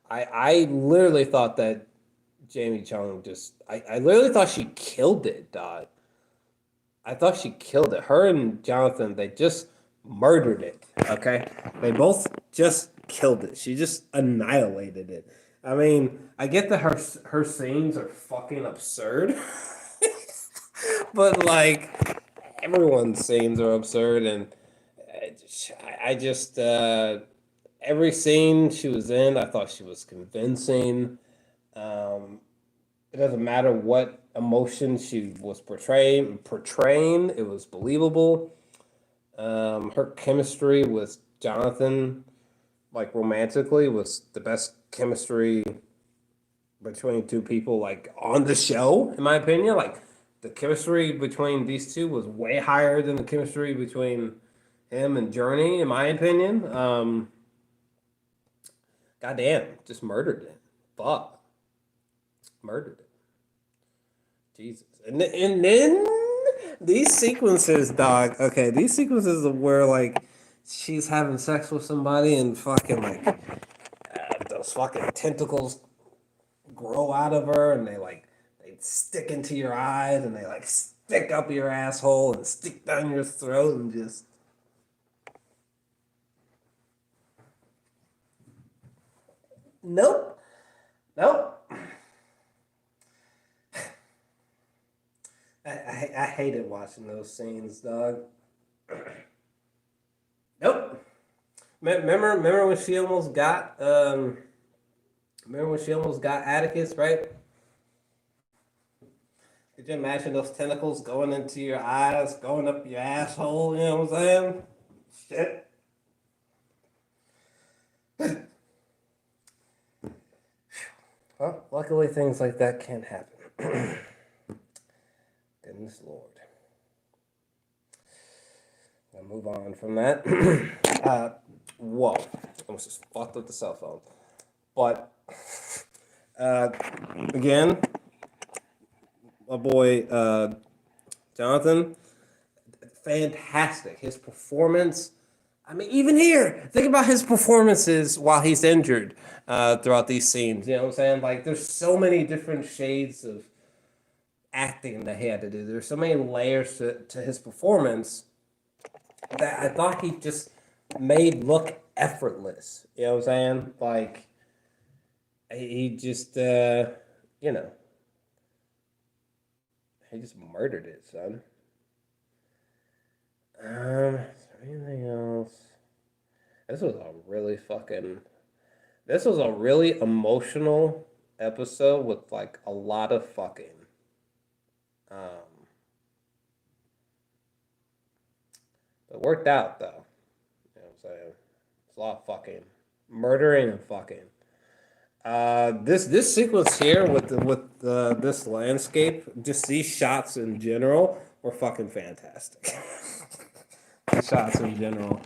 I literally thought that Jamie Chung I literally thought she killed it, dog. I thought she killed it. Her and Jonathan, they just murdered it. Okay, they both just killed it. She just annihilated it. I mean, I get that her scenes are fucking absurd, but like everyone's scenes are absurd, and I just every scene she was in, I thought she was convincing. Um, it doesn't matter what emotion she was portraying. It was believable. Her chemistry with Jonathan, like romantically, was the best chemistry between two people, like on the show, in my opinion. Like the chemistry between these two was way higher than the chemistry between him and Jurnee, in my opinion. Goddamn, just murdered it. Fuck, murdered it. Jesus. And then these sequences, dog. Okay, these sequences of where like she's having sex with somebody and fucking like those fucking tentacles grow out of her and they stick into your eyes and they like stick up your asshole and stick down your throat and just. Nope. Nope. I hated watching those scenes, dog. Nope. Remember when she almost got remember when she almost got Atticus, right? Could you imagine those tentacles going into your eyes, going up your asshole? You know what I'm saying? Shit. Well, luckily things like that can't happen. Goodness Lord. I'll move on from that. Whoa. I almost just fucked up the cell phone. But, again, my boy Jonathan, fantastic. His performance, I mean, even here, think about his performances while he's injured throughout these scenes. You know what I'm saying? Like, there's so many different shades of acting that he had to do. There's so many layers to his performance that I thought he just made look effortless. You know what I'm saying? Like, he just, you know, he just murdered it, son. Is there anything else? This was a really emotional episode with like a lot of fucking. It worked out though. You know what I'm saying? It's a lot of fucking murdering and fucking. This sequence here with this landscape, just these shots in general were fucking fantastic. The shots in general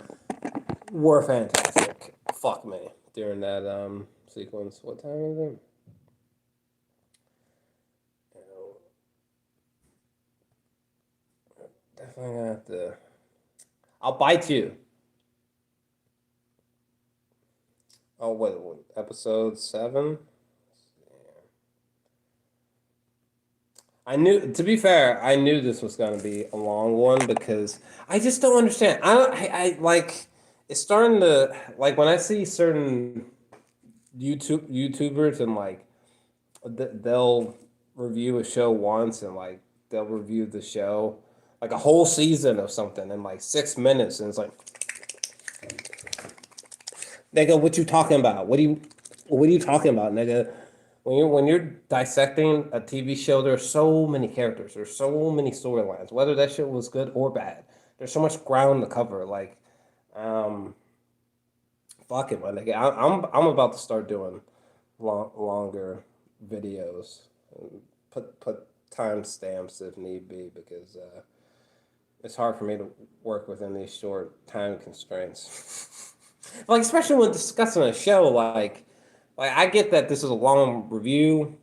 were fantastic. Fuck me during that sequence. What time is it? Definitely gonna have to. I'll bite you. Oh, what episode 7? I knew, to be fair, I knew this was going to be a long one because I just don't understand. I like, it's starting to, like, when I see certain YouTubers and, like, they'll review a show once and, like, they'll review the show, like, a whole season of something in, like, 6 minutes, and it's like, nigga, what you talking about? What are you talking about, nigga? When you're dissecting a TV show, there are so many characters. There's so many storylines. Whether that shit was good or bad, there's so much ground to cover. Like, fuck it, my nigga. I'm about to start doing longer videos. Put timestamps if need be because it's hard for me to work within these short time constraints. Like, especially when discussing a show, like I get that this is a long review,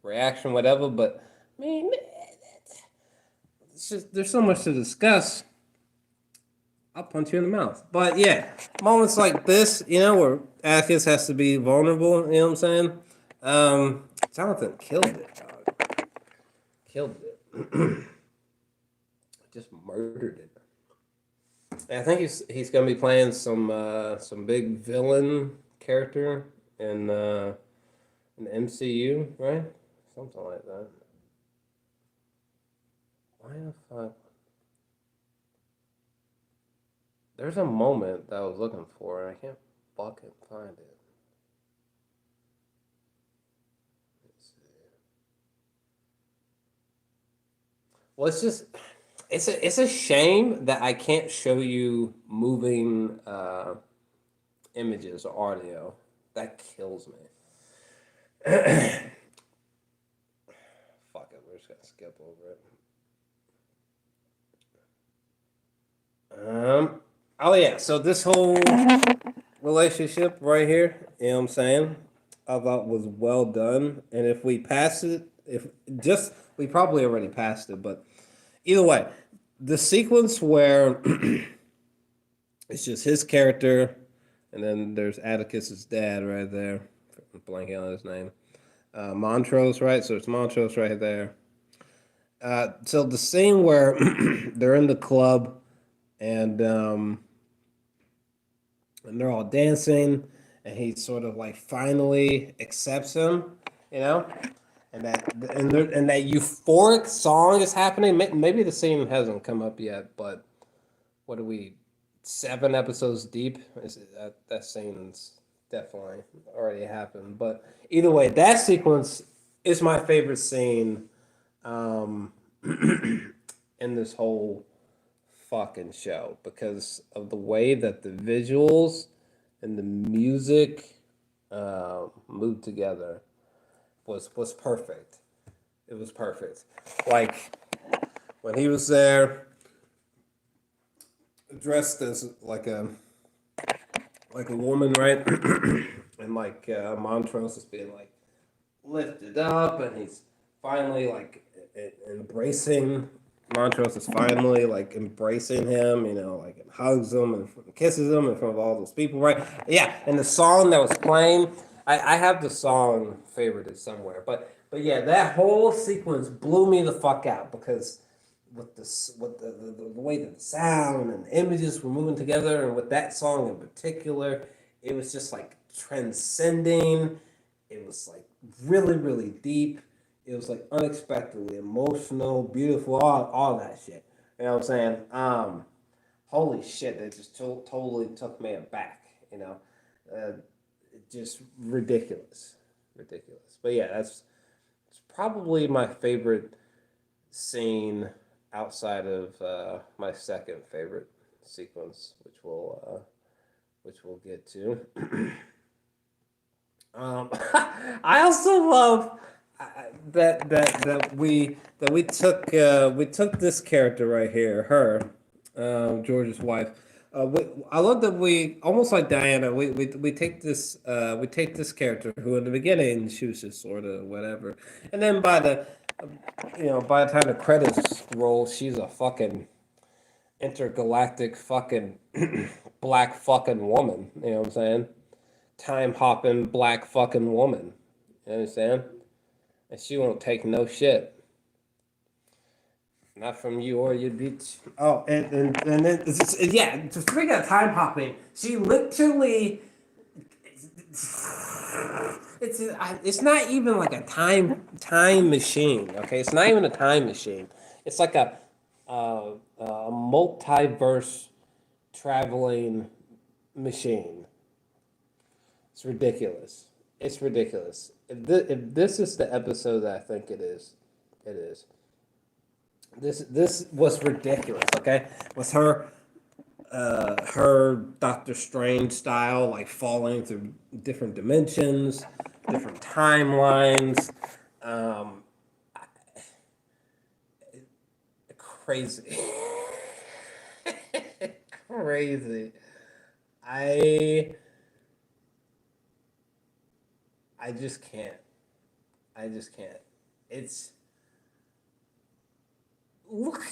reaction, whatever, but I mean, it's just there's so much to discuss. I'll punch you in the mouth. But yeah, moments like this, you know, where Atticus has to be vulnerable, you know what I'm saying? Jonathan killed it, dog. Killed it. Just murdered it. I think he's gonna be playing some big villain character in the MCU, right? Something like that. Why the fuck? There's a moment that I was looking for, and I can't fucking find it. Let's see. Well, it's a shame that I can't show you moving images or audio. That kills me. Fuck it, we're just gonna skip over it. Oh yeah, so this whole relationship right here, you know what I'm saying? I thought was well done. And if we pass it, if just we probably already passed it, but either way, the sequence where it's just his character, and then there's Atticus's dad right there. I'm blanking on his name. Montrose, right? So it's Montrose right there. So the scene where they're in the club and they're all dancing, and he sort of like finally accepts him, you know, and that euphoric song is happening. Maybe the scene hasn't come up yet, but what are we 7 episodes deep? That scene's definitely already happened. But either way, that sequence is my favorite scene um, in this whole fucking show because of the way that the visuals and the music moved together was perfect. It was perfect. Like when he was there, dressed as like a woman, right? And like Montrose is being like lifted up, and he's finally like embracing. Montrose is finally like embracing him, you know, like and hugs him and kisses him in front of all those people, right? Yeah, and the song that was playing, I have the song favorited somewhere, but yeah, that whole sequence blew me the fuck out because with the way that the sound and the images were moving together, and with that song in particular, it was just like transcending. It was like really, really deep. It was like unexpectedly emotional, beautiful, all that shit. You know what I'm saying? Holy shit, it just totally took me aback. You know, uh, just ridiculous, ridiculous. But yeah, that's it's probably my favorite scene outside of my second favorite sequence, which we'll get to. I also love that we took this character right here, her, George's wife. I love that we almost like Diana. We take this character who in the beginning she was just sort of whatever, and then by the time the credits roll, she's a fucking intergalactic fucking black fucking woman. You know what I'm saying? Time hopping black fucking woman. You understand? And she won't take no shit. Not from you or your bitch. Oh, and then yeah, to speak of time hopping, she literally it's not even like a time machine. Okay, it's not even a time machine. It's like a multiverse traveling machine. It's ridiculous. It's ridiculous. If this is the episode that I think it is, it is. This was ridiculous. Okay, with her Doctor Strange style, like falling through different dimensions, different timelines. Um, Crazy, crazy. I I just can't. I just can't. It's look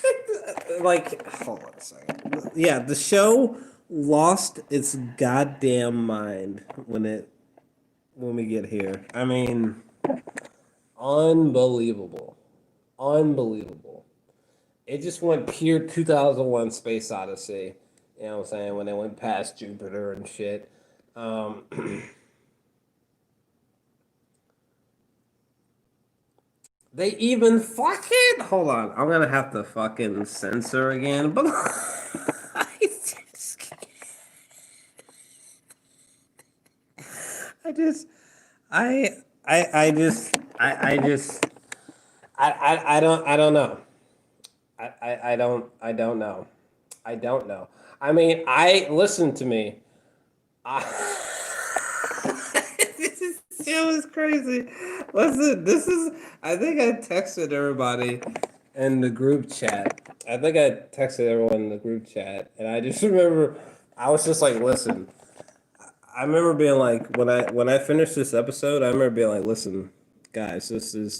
at like hold on a second. Yeah, the show lost its goddamn mind when we get here. I mean, unbelievable, unbelievable. It just went pure 2001 Space Odyssey. You know what I'm saying? When they went past Jupiter and shit. Um, they even fucking hold on. I'm gonna have to fucking censor again, but I just, I, I just, I just, I don't know. I don't know. I don't know. I mean, listen to me. I, this is it was crazy. Listen, this is. I think I texted everybody in the group chat. I think I texted everyone in the group chat, and I just remember I was just like, listen. I remember being like when I finished this episode, I remember being like, listen, guys, this is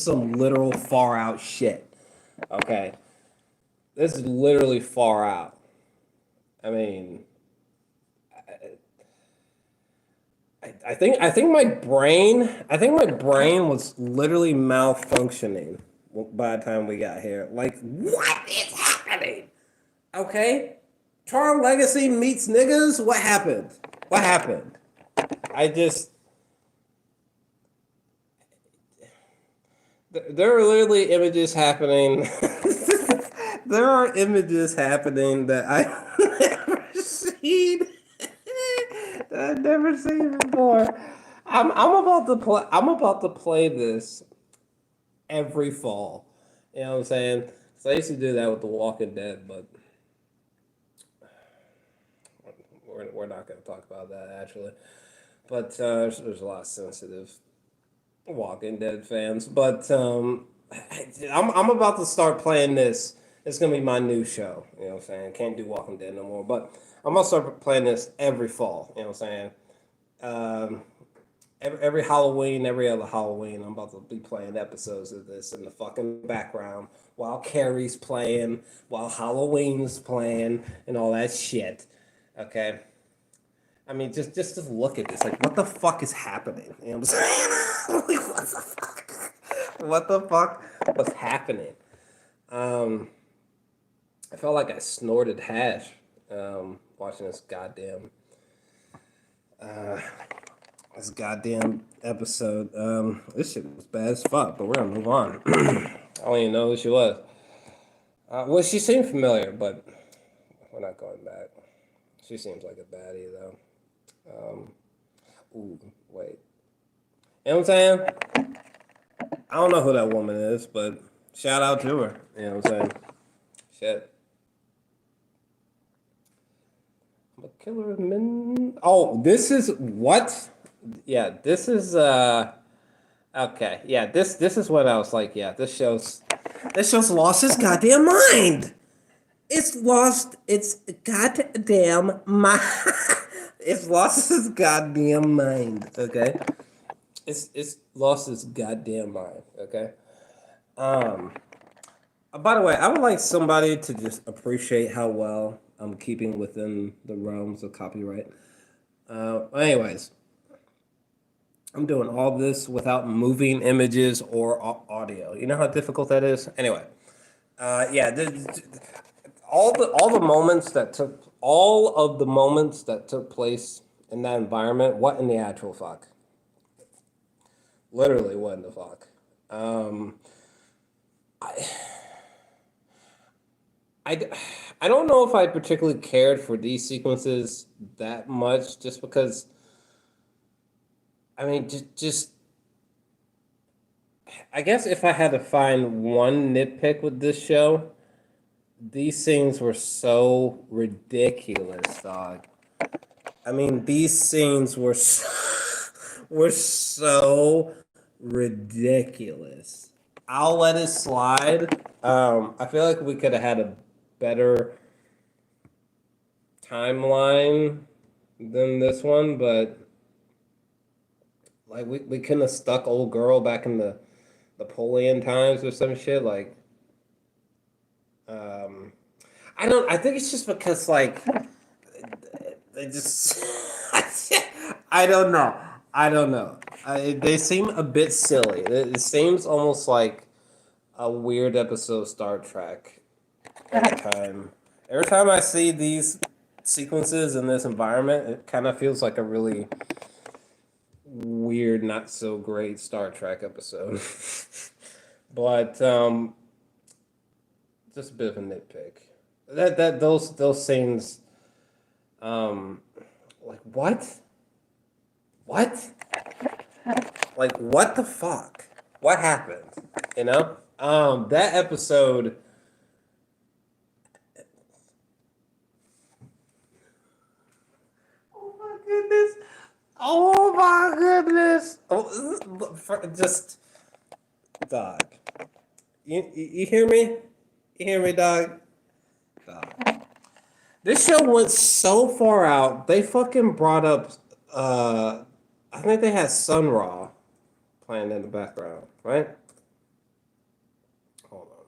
some literal far out shit. Okay, this is literally far out. I mean, I think my brain was literally malfunctioning by the time we got here. Like, what is happening? Okay, Tron Legacy meets niggas. What happened? What happened? I just there are literally images happening. There are images happening that I've never seen. That I've never seen before. I'm about to play this every fall. You know what I'm saying? So I used to do that with The Walking Dead, but we're not going to talk about that actually. But there's a lot of sensitive Walking Dead fans. But I'm about to start playing this. It's gonna be my new show. You know what I'm saying? Can't do Walking Dead no more. But I'm gonna start playing this every fall. You know what I'm saying? Um, every Halloween, every other Halloween, I'm about to be playing episodes of this in the fucking background while Carrie's playing, while Halloween's playing, and all that shit. Okay. I mean, just look at this. Like, what the fuck is happening? You know what I'm saying? Like, what the fuck? What the fuck was happening? I felt like I snorted hash watching uh, this goddamn episode. This shit was bad as fuck, but we're gonna move on. I don't even know who she was. Well, she seemed familiar, but we're not going back. She seems like a baddie, though. Ooh, wait. You know what I'm saying? I don't know who that woman is, but shout out to her. You know what I'm saying? Shit. I'm a killer of men. Oh, this is what? Yeah, this is okay. Yeah, this is what I was like, yeah, this show's lost its goddamn mind. It's lost its goddamn mind. It's lost its goddamn mind. Okay, it's lost its goddamn mind. Okay. Um. By the way, I would like somebody to just appreciate how well I'm keeping within the realms of copyright. Anyways, I'm doing all this without moving images or audio. You know how difficult that is. Anyway, yeah, all of the moments that took place in that environment. What in the actual fuck? Literally, what in the fuck? I, I, I don't know if I particularly cared for these sequences that much, just because. I mean, just I guess if I had to find one nitpick with this show, these scenes were so ridiculous, dog. I mean, these scenes were so ridiculous. I'll let it slide. I feel like we could have had a better timeline than this one, but like we couldn't have stuck old girl back in the Napoleon times or some shit. Like, um, I think it's just because like they just. I don't know. I don't know. They seem a bit silly. It seems almost like a weird episode of Star Trek every time. Every time I see these sequences in this environment, it kind of feels like a really weird, not so great Star Trek episode. But just a bit of a nitpick. Those scenes, like what? What? Like what the fuck? What happened? You know? That episode. Oh my goodness! Oh my goodness! Oh, just dog. You hear me? You hear me, dog? Dog. This show went so far out. They fucking brought up. I think they had Sun Ra playing in the background, right? Hold on.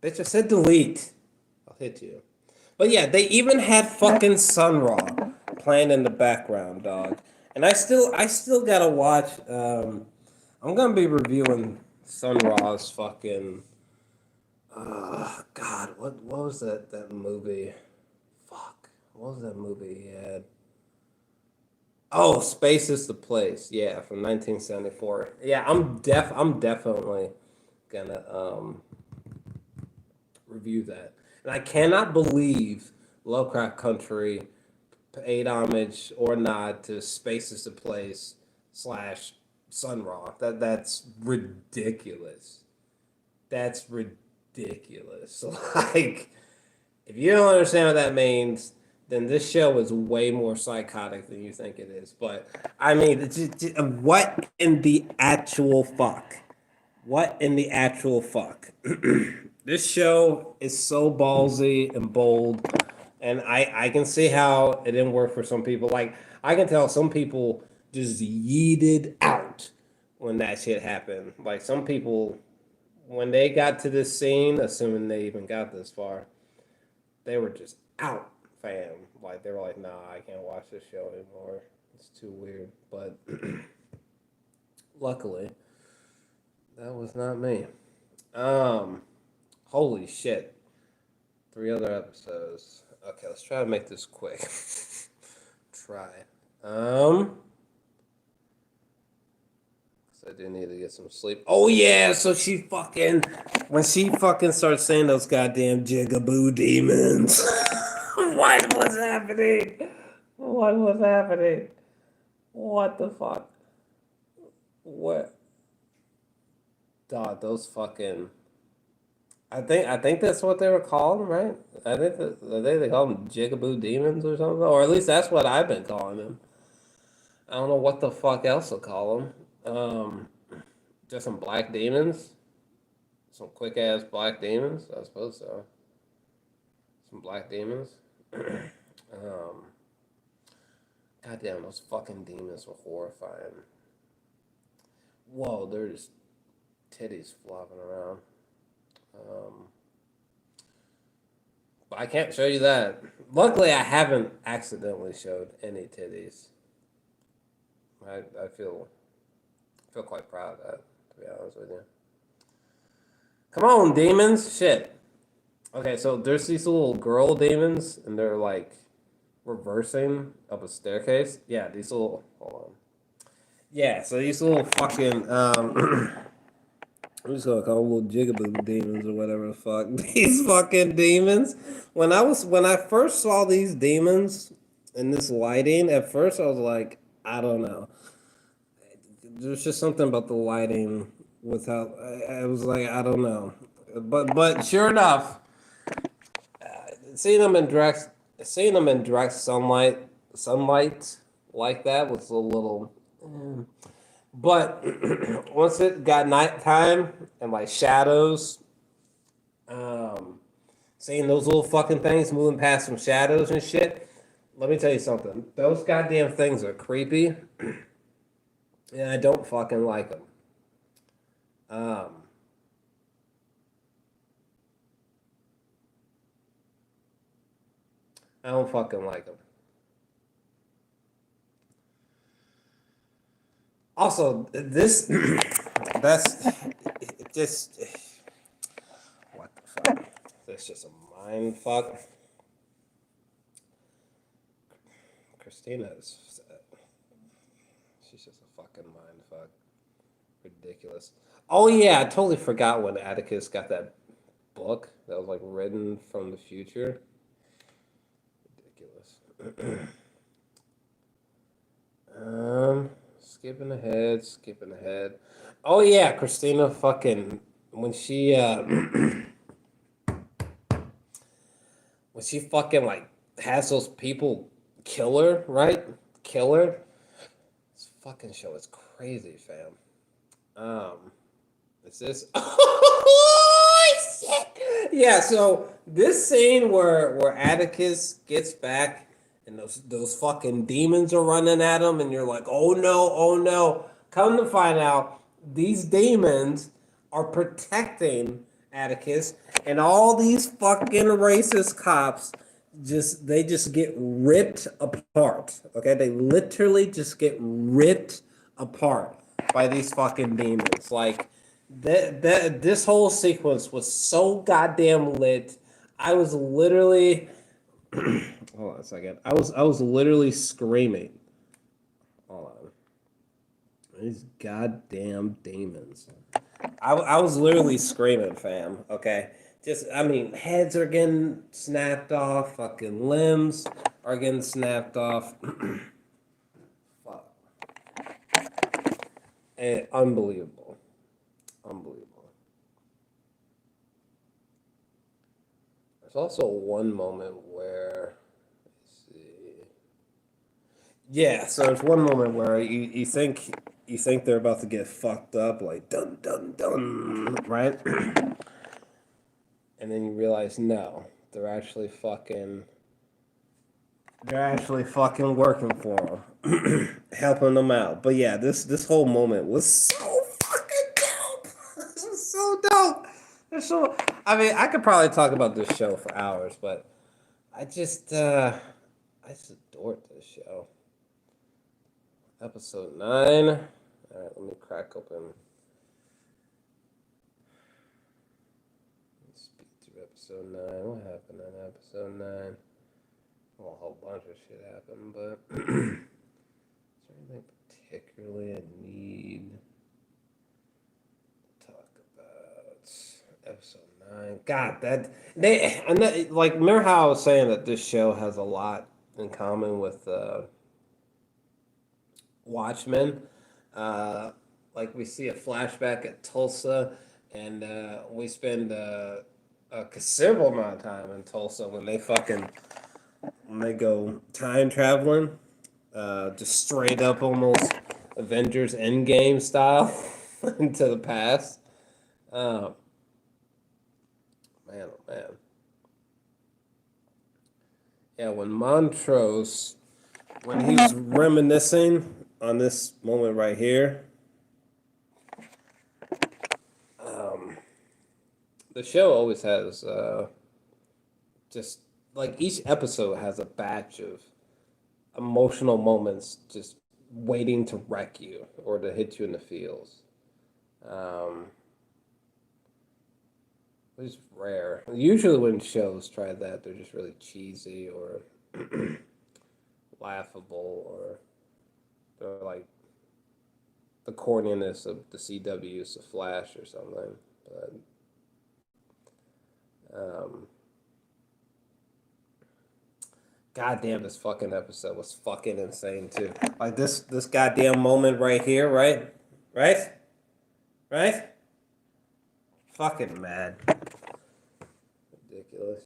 Bitch, I said delete. I'll hit you. But yeah, they even had fucking Sun Ra playing in the background, dog. And I still gotta watch. I'm gonna be reviewing Sun Ra's fucking. God, what was that movie? Fuck, what was that movie he had? Oh, Space is the Place. Yeah, from 1974. Yeah, I'm definitely gonna review that. And I cannot believe Lovecraft Country paid homage or nod to Space is the Place / Sun Ra. That's ridiculous. That's ridiculous. Like, if you don't understand what that means, then this show is way more psychotic than you think it is. But I mean, what in the actual fuck? What in the actual fuck? This show is so ballsy and bold, and I can see how it didn't work for some people. Like, I can tell some people just yeeted out when that shit happened. Like, some people, when they got to this scene, assuming they even got this far, they were just out, fam. Like, they were like, nah, I can't watch this show anymore. It's too weird. But luckily, that was not me. Holy shit. 3 other episodes. Okay, let's try to make this quick. Try. So I do need to get some sleep. Oh yeah, so when she fucking starts saying those goddamn jigaboo demons. What was happening? What was happening? What the fuck? What? God, those fucking. I think that's what they were called, right? I think they call them jigaboo demons or something, or at least that's what I've been calling them. I don't know what the fuck else to call them. Just some black demons, some quick ass black demons. I suppose so. Some black demons. Goddamn, those fucking demons were horrifying. Whoa, there's titties flopping around. But I can't show you that. Luckily, I haven't accidentally showed any titties. I feel quite proud of that, to be honest with you. Come on, demons! Shit. Okay, so there's these little girl demons, and they're like reversing up a staircase. Yeah, these little. Hold on. Yeah, so these little fucking. I'm just gonna call them little jigaboo demons or whatever the fuck. These fucking demons. When I first saw these demons in this lighting, at first I was like, I don't know. There's just something about the lighting without. I was like, I don't know. But sure enough, seeing them in direct sunlight like that was a little. But once it got nighttime and like shadows, seeing those little fucking things moving past some shadows and shit, let me tell you something. Those goddamn things are creepy, and I don't fucking like them. I don't fucking like them. Also, that's just what the fuck. That's just a mind fuck. Christina is. She's just a fucking mind fuck. Ridiculous. Oh yeah, I totally forgot when Atticus got that book that was like written from the future. Ridiculous. Skipping ahead. Oh yeah, Christina fucking when she when she fucking like has those people kill her, right? Kill her. This fucking show is crazy, fam. Is this? Oh shit! Yeah. So this scene where Atticus gets back and those fucking demons are running at him, and you're like, oh no, oh no. Come to find out, these demons are protecting Atticus, and all these fucking racist cops just get ripped apart. Okay, they literally just get ripped apart by these fucking demons. Like this whole sequence was so goddamn lit. I was literally hold on a second. I was literally screaming. Hold on. These goddamn demons. I was literally screaming, fam. Okay. Just, I mean, heads are getting snapped off. Fucking limbs are getting snapped off. Fuck. Unbelievable. Unbelievable. There's also one moment where, let's see. Yeah, so there's one moment where you think they're about to get fucked up, like dun dun dun, right? And then you realize no, they're actually fucking working for them, helping them out. But yeah, this whole moment was so fucking dope. This was so dope. So, I mean, I could probably talk about this show for hours, but I just adored this show. Episode 9. All right, let me crack open. Let's speed through episode 9. What happened in episode 9? Well, a whole bunch of shit happened, but is there anything particularly I need to talk about? Episode 9. God, remember how I was saying that this show has a lot in common with Watchmen. Like we see a flashback at Tulsa, and we spend a considerable amount of time in Tulsa when they go time traveling, just straight up almost Avengers Endgame style into the past. Man, oh man. Yeah, when Montrose, when he was reminiscing on this moment right here, the show always has just like each episode has a batch of emotional moments just waiting to wreck you or to hit you in the feels. It's rare. Usually when shows try that, they're just really cheesy or laughable, or they're like the corniness of the CW's The Flash or something. But goddamn, this fucking episode was fucking insane too. Like this goddamn moment right here, right? Fucking mad. Ridiculous.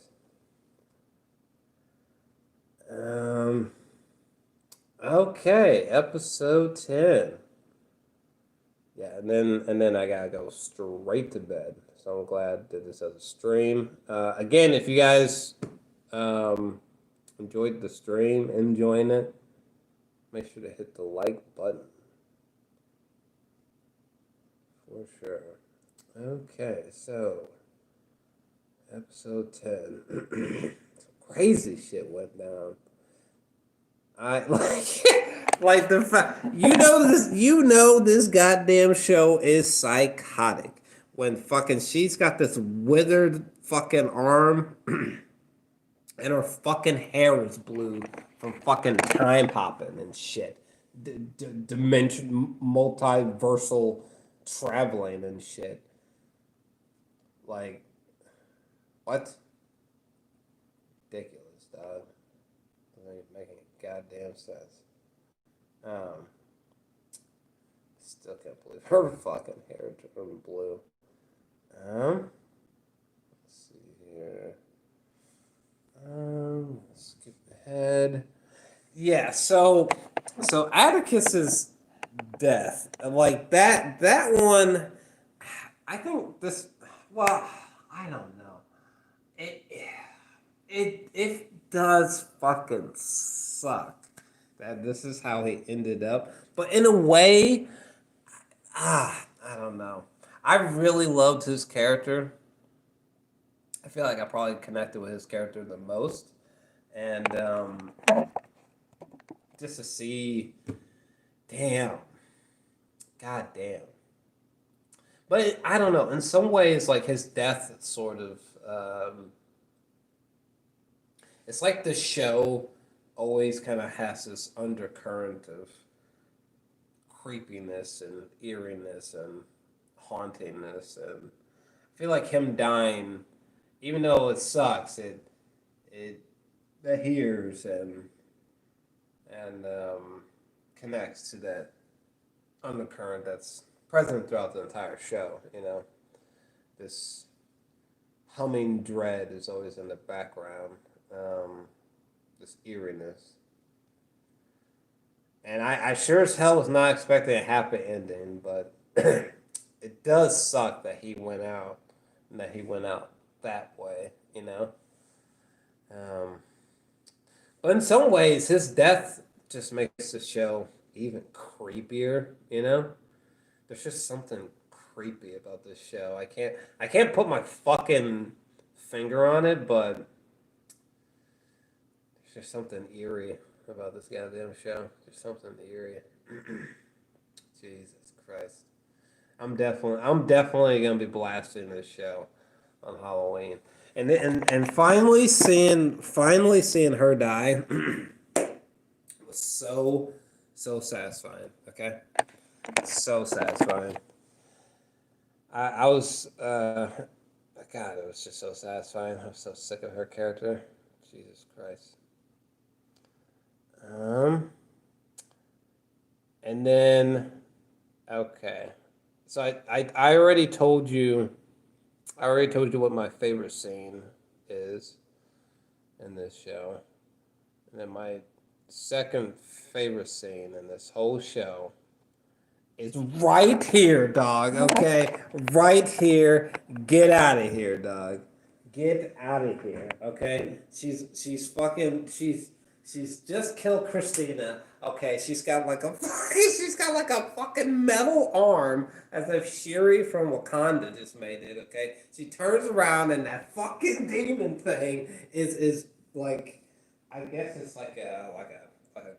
Okay, episode 10. Yeah, and then I gotta go straight to bed. So I'm glad that this has a stream. Again, if you guys enjoyed the stream, enjoying it, make sure to hit the like button. For sure. Okay, so episode 10. Crazy shit went down. I like the fact you know this goddamn show is psychotic when fucking she's got this withered fucking arm and her fucking hair is blue from fucking time hopping and shit. Dimension, multiversal traveling and shit. Like, what? Ridiculous, dog. Doesn't even make any goddamn sense. Um, Still can't believe her fucking hair turned blue. Let's see here. Let's skip ahead. Yeah, so Atticus's death, like that one, I think this. Well, I don't know. It does fucking suck that this is how he ended up. But in a way, I don't know. I really loved his character. I feel like I probably connected with his character the most, and just to see, damn, god damn. But I don't know. In some ways, like his death, sort of. It's like the show always kind of has this undercurrent of creepiness and eeriness and hauntingness, and I feel like him dying, even though it sucks, it adheres and connects to that undercurrent that's present throughout the entire show. You know, this humming dread is always in the background. This eeriness. And I sure as hell was not expecting a happy ending, but it does suck that he went out and that he went out that way, you know? But in some ways, his death just makes the show even creepier, you know? There's just something creepy about this show. I can't put my fucking finger on it, but there's something eerie about this goddamn show. There's something eerie. Jesus Christ. I'm definitely gonna be blasting this show on Halloween. And finally seeing her die was so satisfying. Okay? So satisfying. I was God, it was just so satisfying. I was so sick of her character. Jesus Christ. And then, okay, so I already told you, what my favorite scene is in this show, and then my second favorite scene in this whole show is right here, dog. Okay, right here. Get out of here, dog. Get out of here. Okay, she's just killed Christina. Okay, she's got like a fucking metal arm, as if Shiri from Wakanda just made it. Okay, she turns around and that fucking demon thing is like, I guess it's like a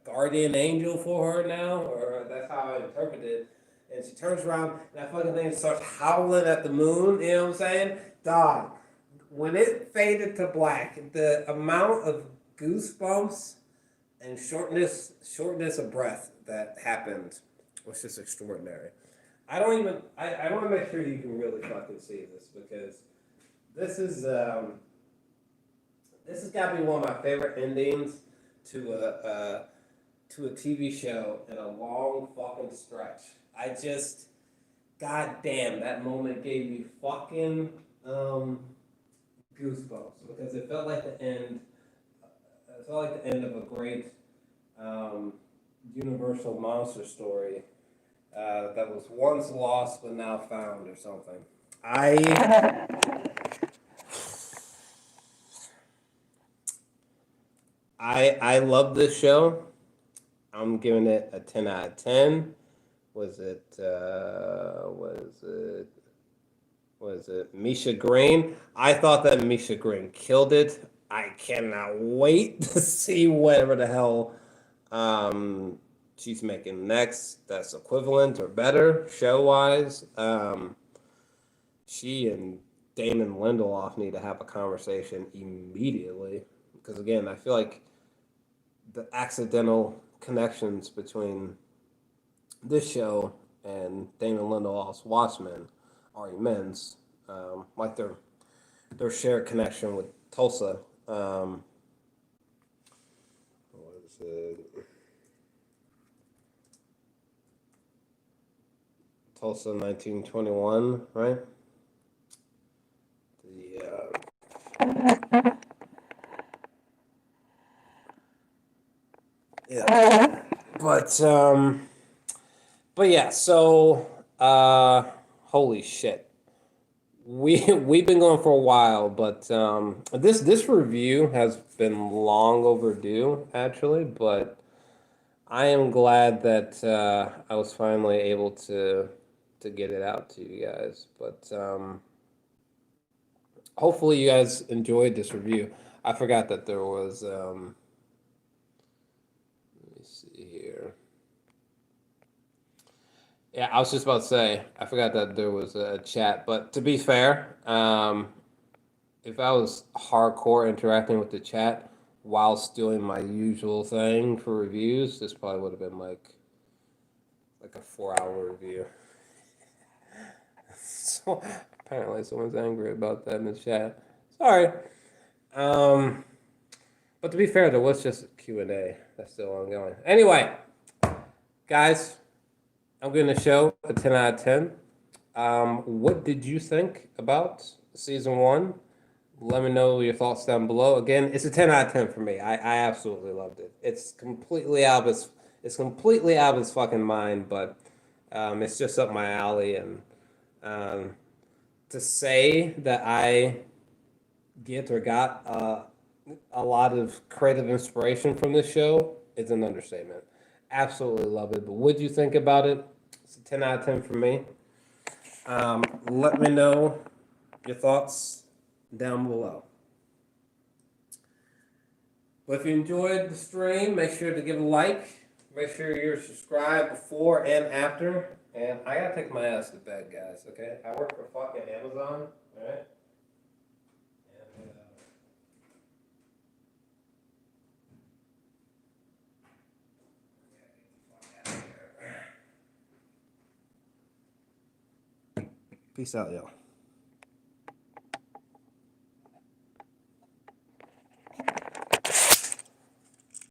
guardian angel for her now, or that's how I interpret it. And she turns around and that fucking thing starts howling at the moon. You know what I'm saying, dog? When it faded to black, the amount of goosebumps and shortness of breath that happened was just extraordinary. I want to make sure you can really fucking see this, because this has got to be one of my favorite endings to a TV show in a long fucking stretch. God damn, that moment gave me fucking goosebumps, because it felt like the end. It felt like the end of a great universal monster story that was once lost but now found, or something. I love this show. I'm giving it a 10 out of 10. Was it Misha Green? I thought that Misha Green killed it. I cannot wait to see whatever the hell she's making next that's equivalent or better show-wise. She and Damon Lindelof need to have a conversation immediately. because again, I feel like the accidental connections between this show and Damon Lindelof's Watchmen are immense. Like their shared connection with Tulsa. What is it? Tulsa, 1921, right? Yeah. But yeah. So, holy shit. We've been going for a while, but this review has been long overdue, actually. But I am glad that I was finally able to get it out to you guys. But hopefully, you guys enjoyed this review. I forgot that there was. Let me see here. Yeah, I was just about to say, I forgot that there was a chat, but to be fair, if I was hardcore interacting with the chat whilst doing my usual thing for reviews, this probably would have been like a 4 hour review. So apparently someone's angry about that in the chat. Sorry. But to be fair, there was just a Q&A that's still ongoing. Anyway, guys, I'm giving the show a 10 out of 10. What did you think about season 1? Let me know your thoughts down below. Again, it's a 10 out of 10 for me. I absolutely loved it. It's completely out of its fucking mind, but it's just up my alley. And to say that I get or got a lot of creative inspiration from this show is an understatement. Absolutely love it. But what do you think about it? It's a 10 out of 10 for me. Let me know your thoughts down below. But if you enjoyed the stream, make sure to give a like. Make sure you're subscribed before and after. And I gotta take my ass to bed, guys, okay? I work for fucking Amazon, alright? Peace out, y'all.